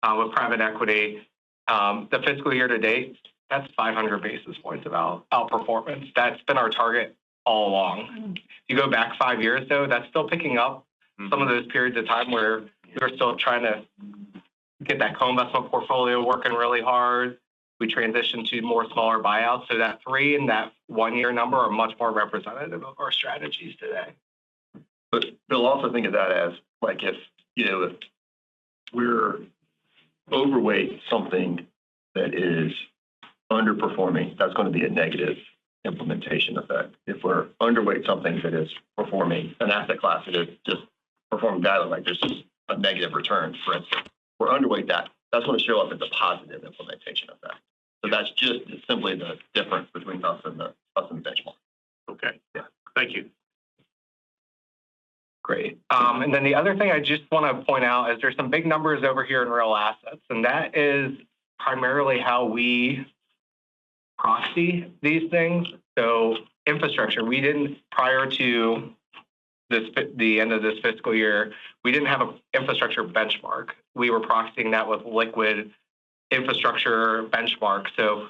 with private equity, the fiscal year to date, that's 500 basis points of outperformance. That's been our target all along. You go back 5 years, though, that's still picking up some of those periods of time where we're still trying to get that co-investment portfolio working really hard. We transitioned to more smaller buyouts. So that 3 and that 1 year number are much more representative of our strategies today. But Bill, also think of that as like if we're overweight something that is underperforming, that's going to be a negative implementation effect. If we're underweight something that is performing an asset class that is just performing badly, like there's just a negative return, for instance, we're underweight that. That's going to show up as a positive implementation effect. So that's just simply the difference between us and the benchmark. Okay. Yeah. Thank you. Great. And then the other thing I just want to point out is there's some big numbers over here in real assets, and that is primarily how we proxy these things. So infrastructure, we didn't, prior to the end of this fiscal year, we didn't have an infrastructure benchmark. We were proxying that with liquid infrastructure benchmark. So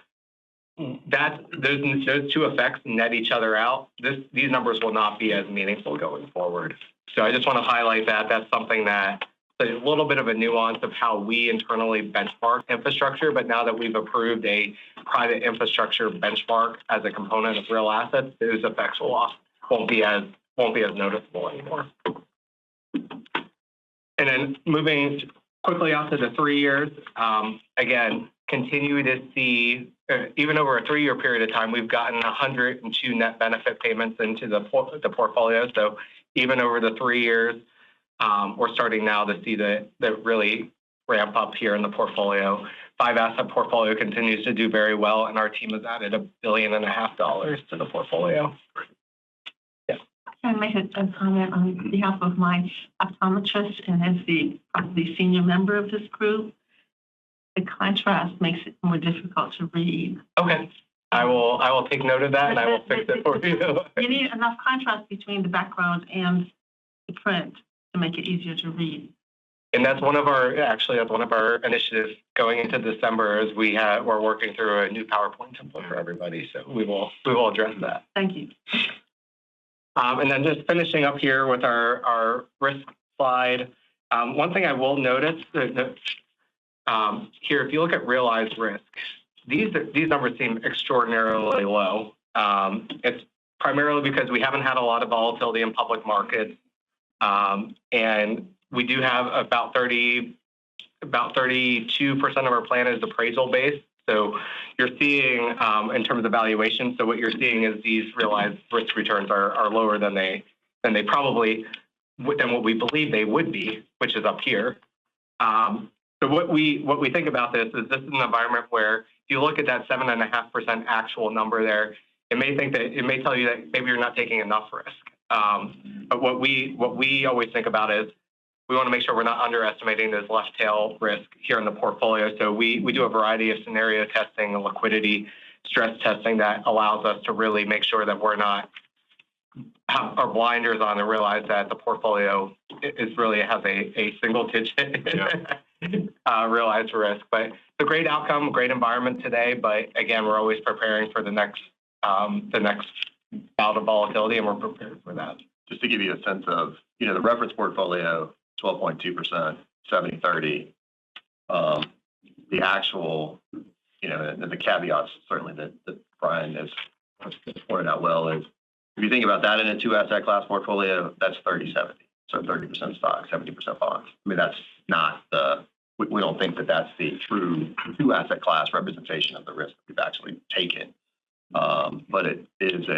those two effects net each other out. These numbers will not be as meaningful going forward. So I just want to highlight that. That's something that is a little bit of a nuance of how we internally benchmark infrastructure. But now that we've approved a private infrastructure benchmark as a component of real assets, those effects won't be as noticeable anymore. And then moving quickly out to the 3 years, again, continue to see, even over a 3-year period of time, we've gotten 102 net benefit payments into the portfolio. So even over the 3 years, we're starting now to see the really ramp up here in the portfolio. 5-asset portfolio continues to do very well, and our team has added $1.5 billion to the portfolio. Can I make a comment on behalf of my optometrist and as probably senior member of this group? The contrast makes it more difficult to read. Okay. I will take note of that and I will fix it for you. You need enough contrast between the background and the print to make it easier to read. And that's one of our initiatives going into December is we're working through a new PowerPoint template for everybody. So we will address that. Thank you. And then just finishing up here with our risk slide. One thing I will notice that here, if you look at realized risk, these numbers seem extraordinarily low. It's primarily because we haven't had a lot of volatility in public markets, and we do have about 32% of our plan is appraisal based. So you're seeing in terms of valuation. So what you're seeing is these realized risk returns are lower than what we believe they would be, which is up here. So what we think about this is an environment where if you look at that 7.5% actual number there, it may tell you that maybe you're not taking enough risk. But what we always think about is we want to make sure we're not underestimating this left tail risk here in the portfolio. So we do a variety of scenario testing and liquidity stress testing that allows us to really make sure that we're not have our blinders on and realize that the portfolio really has a single digit realized risk. But it's a great outcome, great environment today. But again, we're always preparing for the next bout of volatility, and we're prepared for that. Just to give you a sense of, the reference portfolio, 12.2%, 70-30. The actual, the caveats certainly that Brian has pointed out well is if you think about that in a 2-asset class portfolio, that's 30-70. So 30% stock, 70% bonds. I mean, that's not we don't think that that's the true 2-asset class representation of the risk that we've actually taken. But it is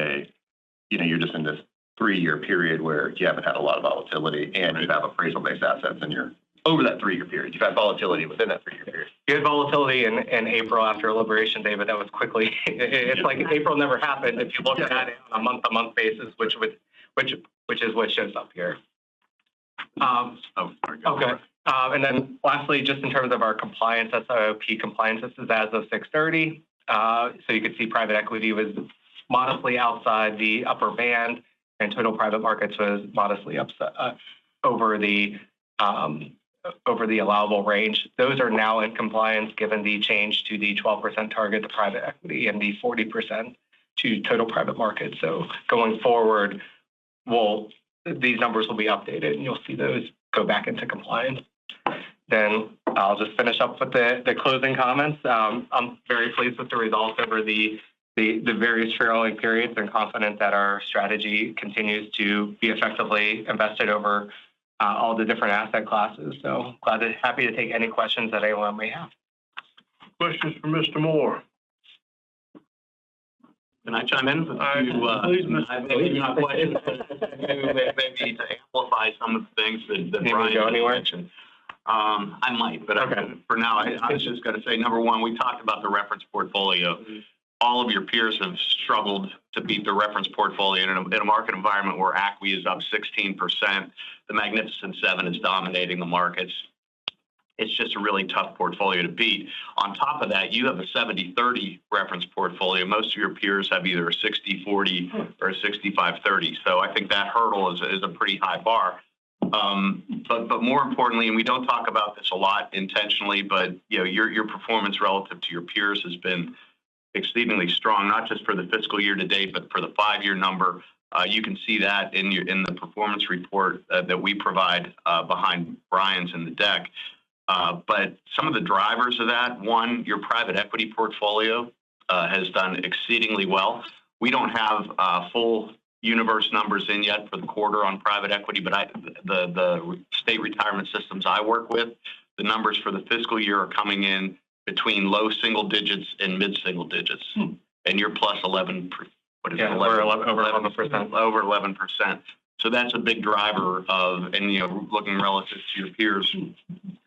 you're just in this 3-year period where you haven't had a lot of volatility and you have appraisal-based assets and you're over that 3-year period. You've had volatility within that 3-year period. You had volatility in April after Liberation Day, but that was quickly. It's like April never happened if you look at it on a month-to-month basis, which is what shows up here. Okay. And then lastly, just in terms of our compliance, SIOP compliance, this is as of 6/30. So you could see private equity was modestly outside the upper band, and total private markets was modestly over the allowable range. Those are now in compliance given the change to the 12% target to private equity and the 40% to total private markets. So going forward, these numbers will be updated and you'll see those go back into compliance. Then I'll just finish up with the closing comments. I'm very pleased with the results over the various trailing periods and confident that our strategy continues to be effectively invested over all the different asset classes. So happy to take any questions that anyone may have. Questions for Mr. Moore? Can I chime in? Please, Mr. Maybe not questions, but maybe to amplify some of the things that Can we Brian go just anywhere? mentioned. I might, but Okay. for now, I was just going to say, number one, we talked about the reference portfolio. All of your peers have struggled to beat the reference portfolio in a market environment where ACWI is up 16%. The Magnificent Seven is dominating the markets. It's just a really tough portfolio to beat. On top of that, you have a 70-30 reference portfolio. Most of your peers have either a 60-40 or a 65-30. So I think that hurdle is a pretty high bar. But more importantly, and we don't talk about this a lot intentionally, but your performance relative to your peers has been exceedingly strong, not just for the fiscal year to date, but for the 5-year number. You can see that in the performance report that we provide behind Brian's in the deck. But some of the drivers of that, one, your private equity portfolio has done exceedingly well. We don't have full universe numbers in yet for the quarter on private equity, but the state retirement systems I work with, the numbers for the fiscal year are coming in between low single digits and mid single digits. And you're plus 11, what is it? Over 11%. Over 11%. So that's a big driver of, and looking relative to your peers,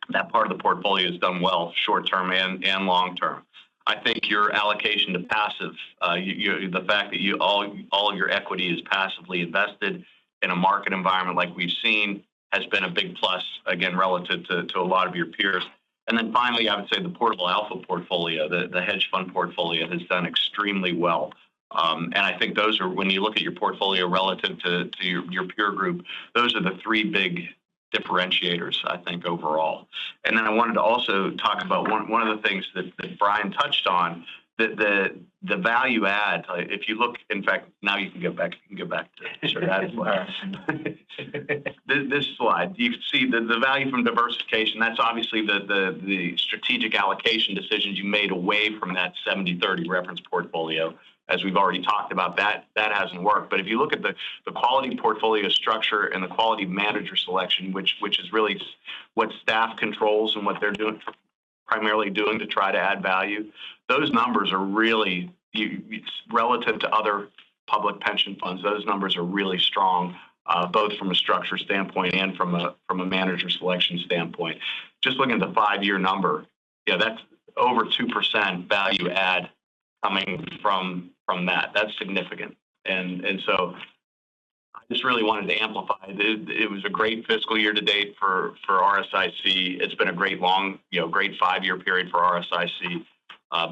that part of the portfolio has done well, short term and long term. I think your allocation to passive, the fact that all of your equity is passively invested in a market environment like we've seen has been a big plus, again, relative to a lot of your peers. And then finally, I would say the portable alpha portfolio, the hedge fund portfolio has done extremely well. And I think those are, when you look at your portfolio relative to your peer group, those are the three big differentiators, I think, overall. And then I wanted to also talk about one of the things that Brian touched on, the value add. If you look, in fact, now you can go back to sure, this slide. You can see the value from diversification. That's obviously the strategic allocation decisions you made away from that 70-30 reference portfolio. As we've already talked about, that hasn't worked. But if you look at the quality portfolio structure and the quality manager selection, which is really what staff controls and what they're primarily doing to try to add value, those numbers are really, relative to other public pension funds, those numbers are really strong, both from a structure standpoint and from a manager selection standpoint. Just looking at the 5-year number, that's over 2% value add coming from that. That's significant. And so I just really wanted to amplify it. It was a great fiscal year to date for RSIC. It's been a great great 5-year period for RSIC,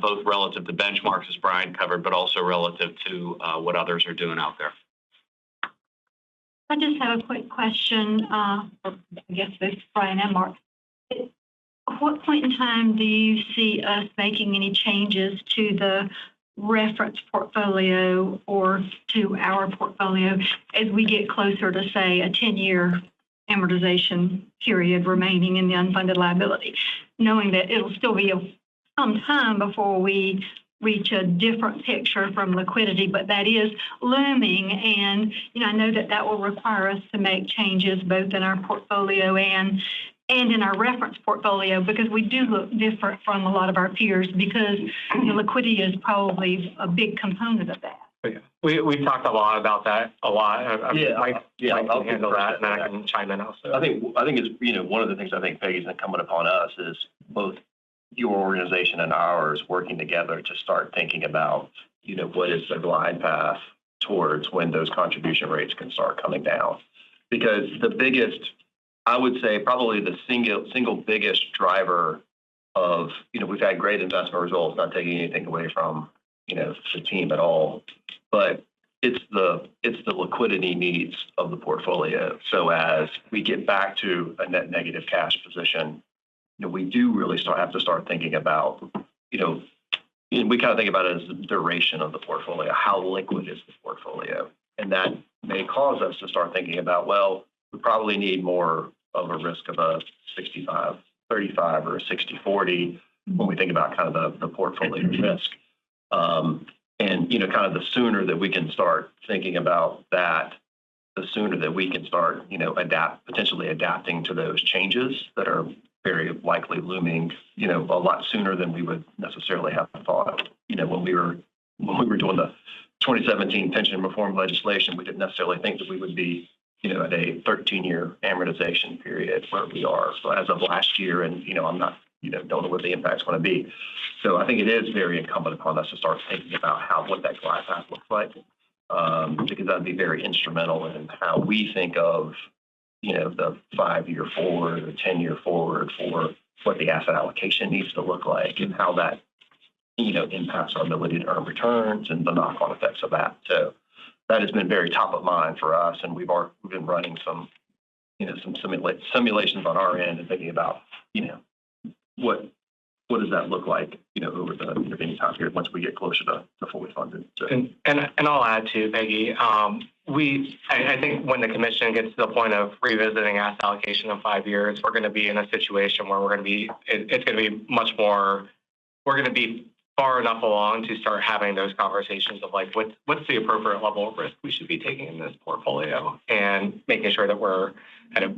both relative to benchmarks, as Brian covered, but also relative to what others are doing out there. I just have a quick question, I guess both Brian and Mark. At what point in time do you see us making any changes to the reference portfolio or to our portfolio as we get closer to, say, a 10-year amortization period remaining in the unfunded liability, knowing that it'll still be some time before we reach a different picture from liquidity, but that is looming. And, I know that will require us to make changes both in our portfolio and in our reference portfolio, because we do look different from a lot of our peers, because liquidity is probably a big component of that. Yeah. We've talked a lot about that, a lot. Mike I'll can handle that, and then I can chime in also. I think it's, one of the things I think, Peggy's incumbent upon us is both your organization and ours working together to start thinking about, what is the glide path towards when those contribution rates can start coming down. Because the biggest, I would say probably the single biggest driver of, we've had great investment results, not taking anything away from, the team at all, but it's the liquidity needs of the portfolio. So as we get back to a net negative cash position, we do really have to start thinking about, and we kind of think about it as the duration of the portfolio. How liquid is the portfolio? And that may cause us to start thinking about, well, we probably need more of a risk of a 65-35 or a 60-40 when we think about kind of the portfolio risk. And, kind of the sooner that we can start thinking about that, the sooner that we can start, potentially adapting to those changes that are very likely looming, a lot sooner than we would necessarily have thought, when we were doing 2017 pension reform legislation, we didn't necessarily think that we would be, at a 13-year amortization period where we are. So as of last year, and, I'm not, don't know what the impact's going to be. So I think it is very incumbent upon us to start thinking about what that glide path looks like, because that'd be very instrumental in how we think of, the 5-year forward or 10-year forward for what the asset allocation needs to look like and how that, impacts our ability to earn returns and the knock-on effects of that. So that has been very top of mind for us, and we've been running some simulations on our end and thinking about, what does that look like, over the intervening time period once we get closer to fully funded. So. And I'll add to Peggy. I think when the commission gets to the point of revisiting asset allocation in 5 years, we're going to be in a situation where it's going to be much more. We're going to be far enough along to start having those conversations of like what's the appropriate level of risk we should be taking in this portfolio, and making sure that we're kind of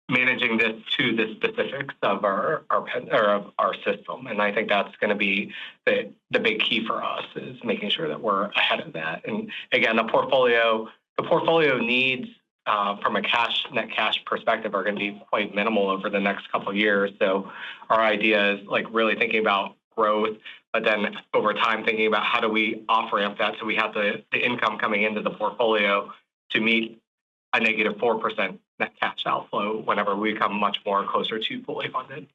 managing this to the specifics of our system. And I think that's going to be the big key for us, is making sure that we're ahead of that. And again, the portfolio needs from a net cash perspective are going to be quite minimal over the next couple of years. So our idea is like really thinking about growth, but then over time thinking about how do we off-ramp that so we have the income coming into the portfolio to meet a negative 4% net cash outflow whenever we come much more closer to fully funded.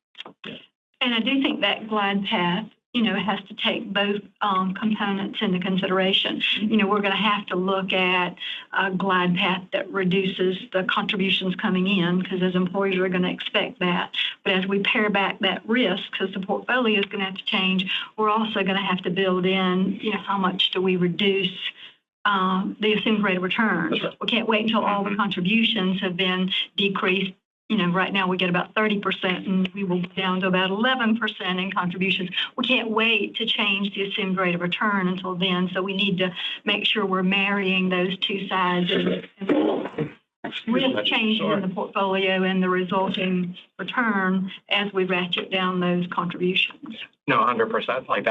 And I do think that glide path, has to take both components into consideration. We're going to have to look at a glide path that reduces the contributions coming in, because as employees are going to expect that. But as we pare back that risk, because the portfolio is going to have to change, we're also going to have to build in, how much do we reduce the assumed rate of return. Right. We can't wait until all the contributions have been decreased. Right now we get about 30%, and we will be down to about 11% in contributions. We can't wait to change the assumed rate of return until then. So we need to make sure we're marrying those two sides and risk changes in the portfolio and the resulting return as we ratchet down those contributions. No, 100%. Like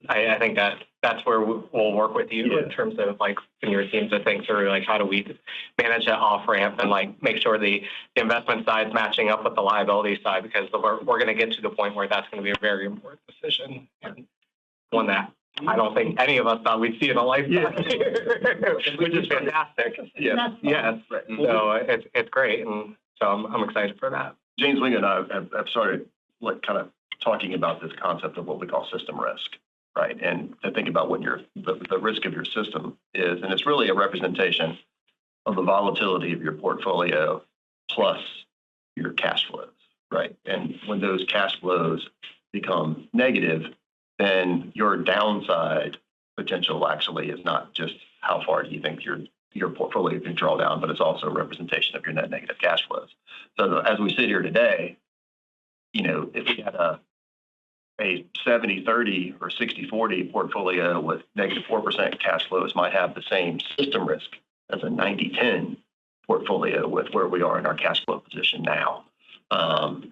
I think that's where we'll work with you in terms of like in your teams to think through like how do we manage that off ramp and like make sure the investment side's matching up with the liability side, because we're going to get to the point where that's going to be a very important decision, and one that I don't think any of us thought we'd see in a lifetime, which is fantastic. Yeah. Yes. Right. So it's great, and so I'm excited for that. James Wing and I have started kind of talking about this concept of what we call system risk, right? And to think about what the risk of your system is, and it's really a representation of the volatility of your portfolio plus your cash flows, right? And when those cash flows become negative, then your downside potential actually is not just how far do you think your portfolio can draw down, but it's also a representation of your net negative cash flows. So as we sit here today, if we had a 70-30 or 60-40 portfolio with negative 4% cash flows might have the same system risk as a 90-10 portfolio with where we are in our cash flow position now.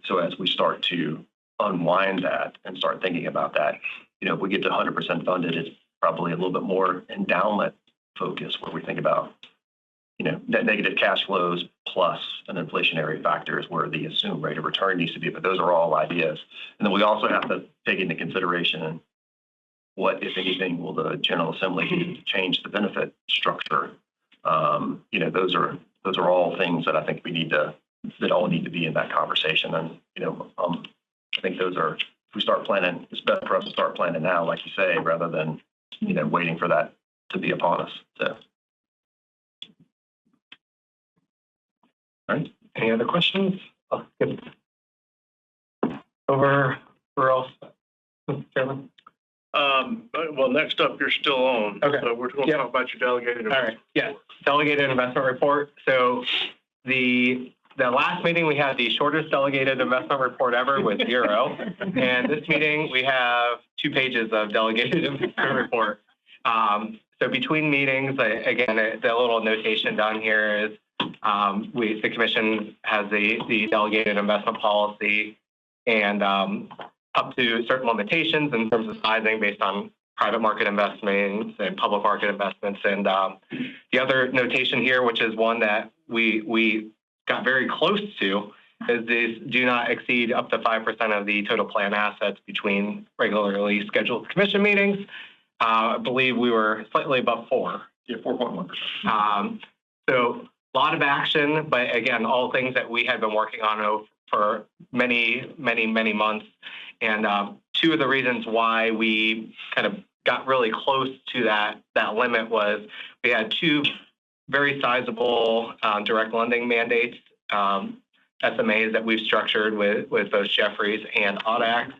So as we start to unwind that and start thinking about that, if we get to 100% funded, it's probably a little bit more endowment focus where we think about, net negative cash flows plus an inflationary factor is where the assumed rate of return needs to be. But those are all ideas. And then we also have to take into consideration what, if anything, will the General Assembly do to change the benefit structure. Those are all things that I think that all need to be in that conversation. And, I think those are, if we start planning, it's better for us to start planning now, like you say, rather than, waiting for that to be upon us. So. All right. Any other questions? I'll skip over where else, Chairman. Well, next up, you're still on. Okay. So we're going to talk about your delegated. All right. Yeah. Delegated investment report. So the last meeting we had the shortest delegated investment report ever with 0. And this meeting we have 2 pages of delegated investment report. So between meetings, again, the little notation down here is the commission has the delegated investment policy, and up to certain limitations in terms of sizing based on private market investments and public market investments. And the other notation here, which is one that we got very close to, is these do not exceed up to 5% of the total plan assets between regularly scheduled commission meetings. I believe we were slightly above 4. Yeah, 4.1%. So a lot of action, but again, all things that we had been working on for many months. And two of the reasons why we kind of got really close to that limit was we had 2 very sizable direct lending mandates, SMAs that we've structured with both Jefferies and Audax.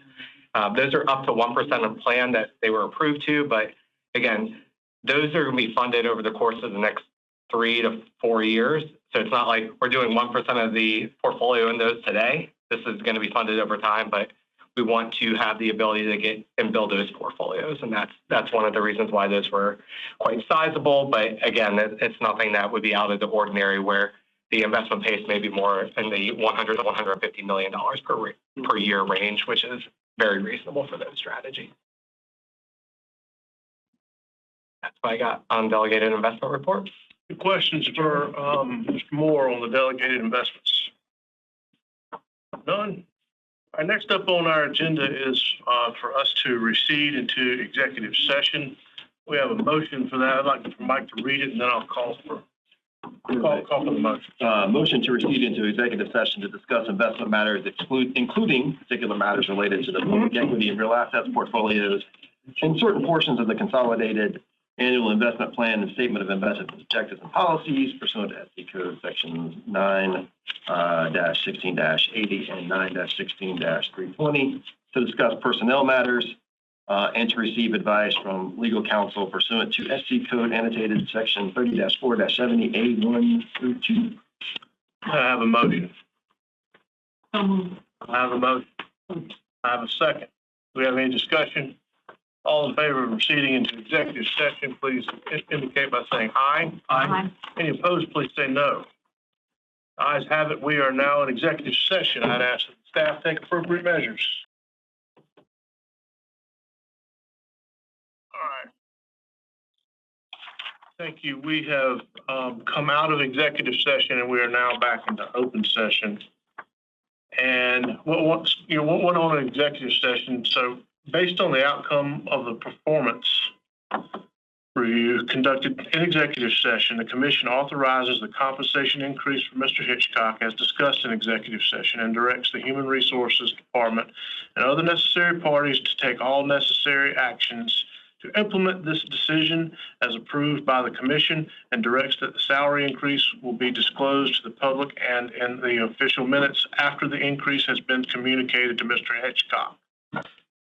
Those are up to 1% of plan that they were approved to, but again, those are going to be funded over the course of the next 3 to 4 years. So it's not like we're doing 1% of the portfolio in those today. This is going to be funded over time, but we want to have the ability to get and build those portfolios. And that's one of the reasons why those were quite sizable. But again, it's nothing that would be out of the ordinary where the investment pace may be more in the $100 to $150 million per year range, which is very reasonable for those strategies. That's what I got on delegated investment report. The questions for Mr. Moore on the delegated investments? None? All right, next up on our agenda is for us to recede into executive session. We have a motion for that. I'd like for Mike to read it, and then I'll call for the motion. Motion to recede into executive session to discuss investment matters, including particular matters related to the public equity and real assets portfolios and certain portions of the consolidated annual investment plan and statement of investment objectives and policies pursuant to SEC Code Sections 9-16-80 and 9-16-320 to discuss personnel matters and to receive advice from legal counsel pursuant to SEC Code annotated Section 30-4-70A1 through 2. I have a motion. So I have a motion. I have a second. Do we have any discussion? All in favor of proceeding into executive session, please indicate by saying aye. Aye. Any opposed, please say no. Ayes have it. We are now in executive session. I'd ask that staff take appropriate measures. All right. Thank you. We have come out of executive session and we are now back into open session. And what went on in executive session? So, based on the outcome of the performance review conducted in executive session, the commission authorizes the compensation increase for Mr. Hitchcock as discussed in executive session and directs the Human Resources Department and other necessary parties to take all necessary actions to implement this decision as approved by the commission and directs that the salary increase will be disclosed to the public and in the official minutes after the increase has been communicated to Mr. Hitchcock.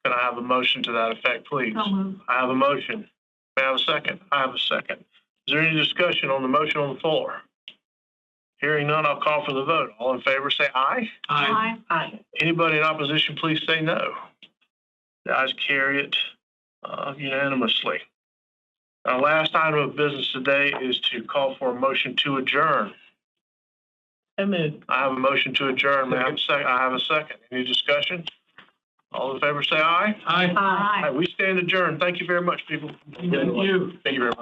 Can I have a motion to that effect, please? So moved. I have a motion. May I have a second? I have a second. Is there any discussion on the motion on the floor? Hearing none, I'll call for the vote. All in favor, say aye. Aye. Aye. Anybody in opposition, please say no. The ayes carry it unanimously. Our last item of business today is to call for a motion to adjourn. So moved. I have a motion to adjourn. May I have a second? I have a second. Any discussion? All in favor, say aye. Aye. Aye. We stand adjourned. Thank you very much, people. Thank you. Thank you very much.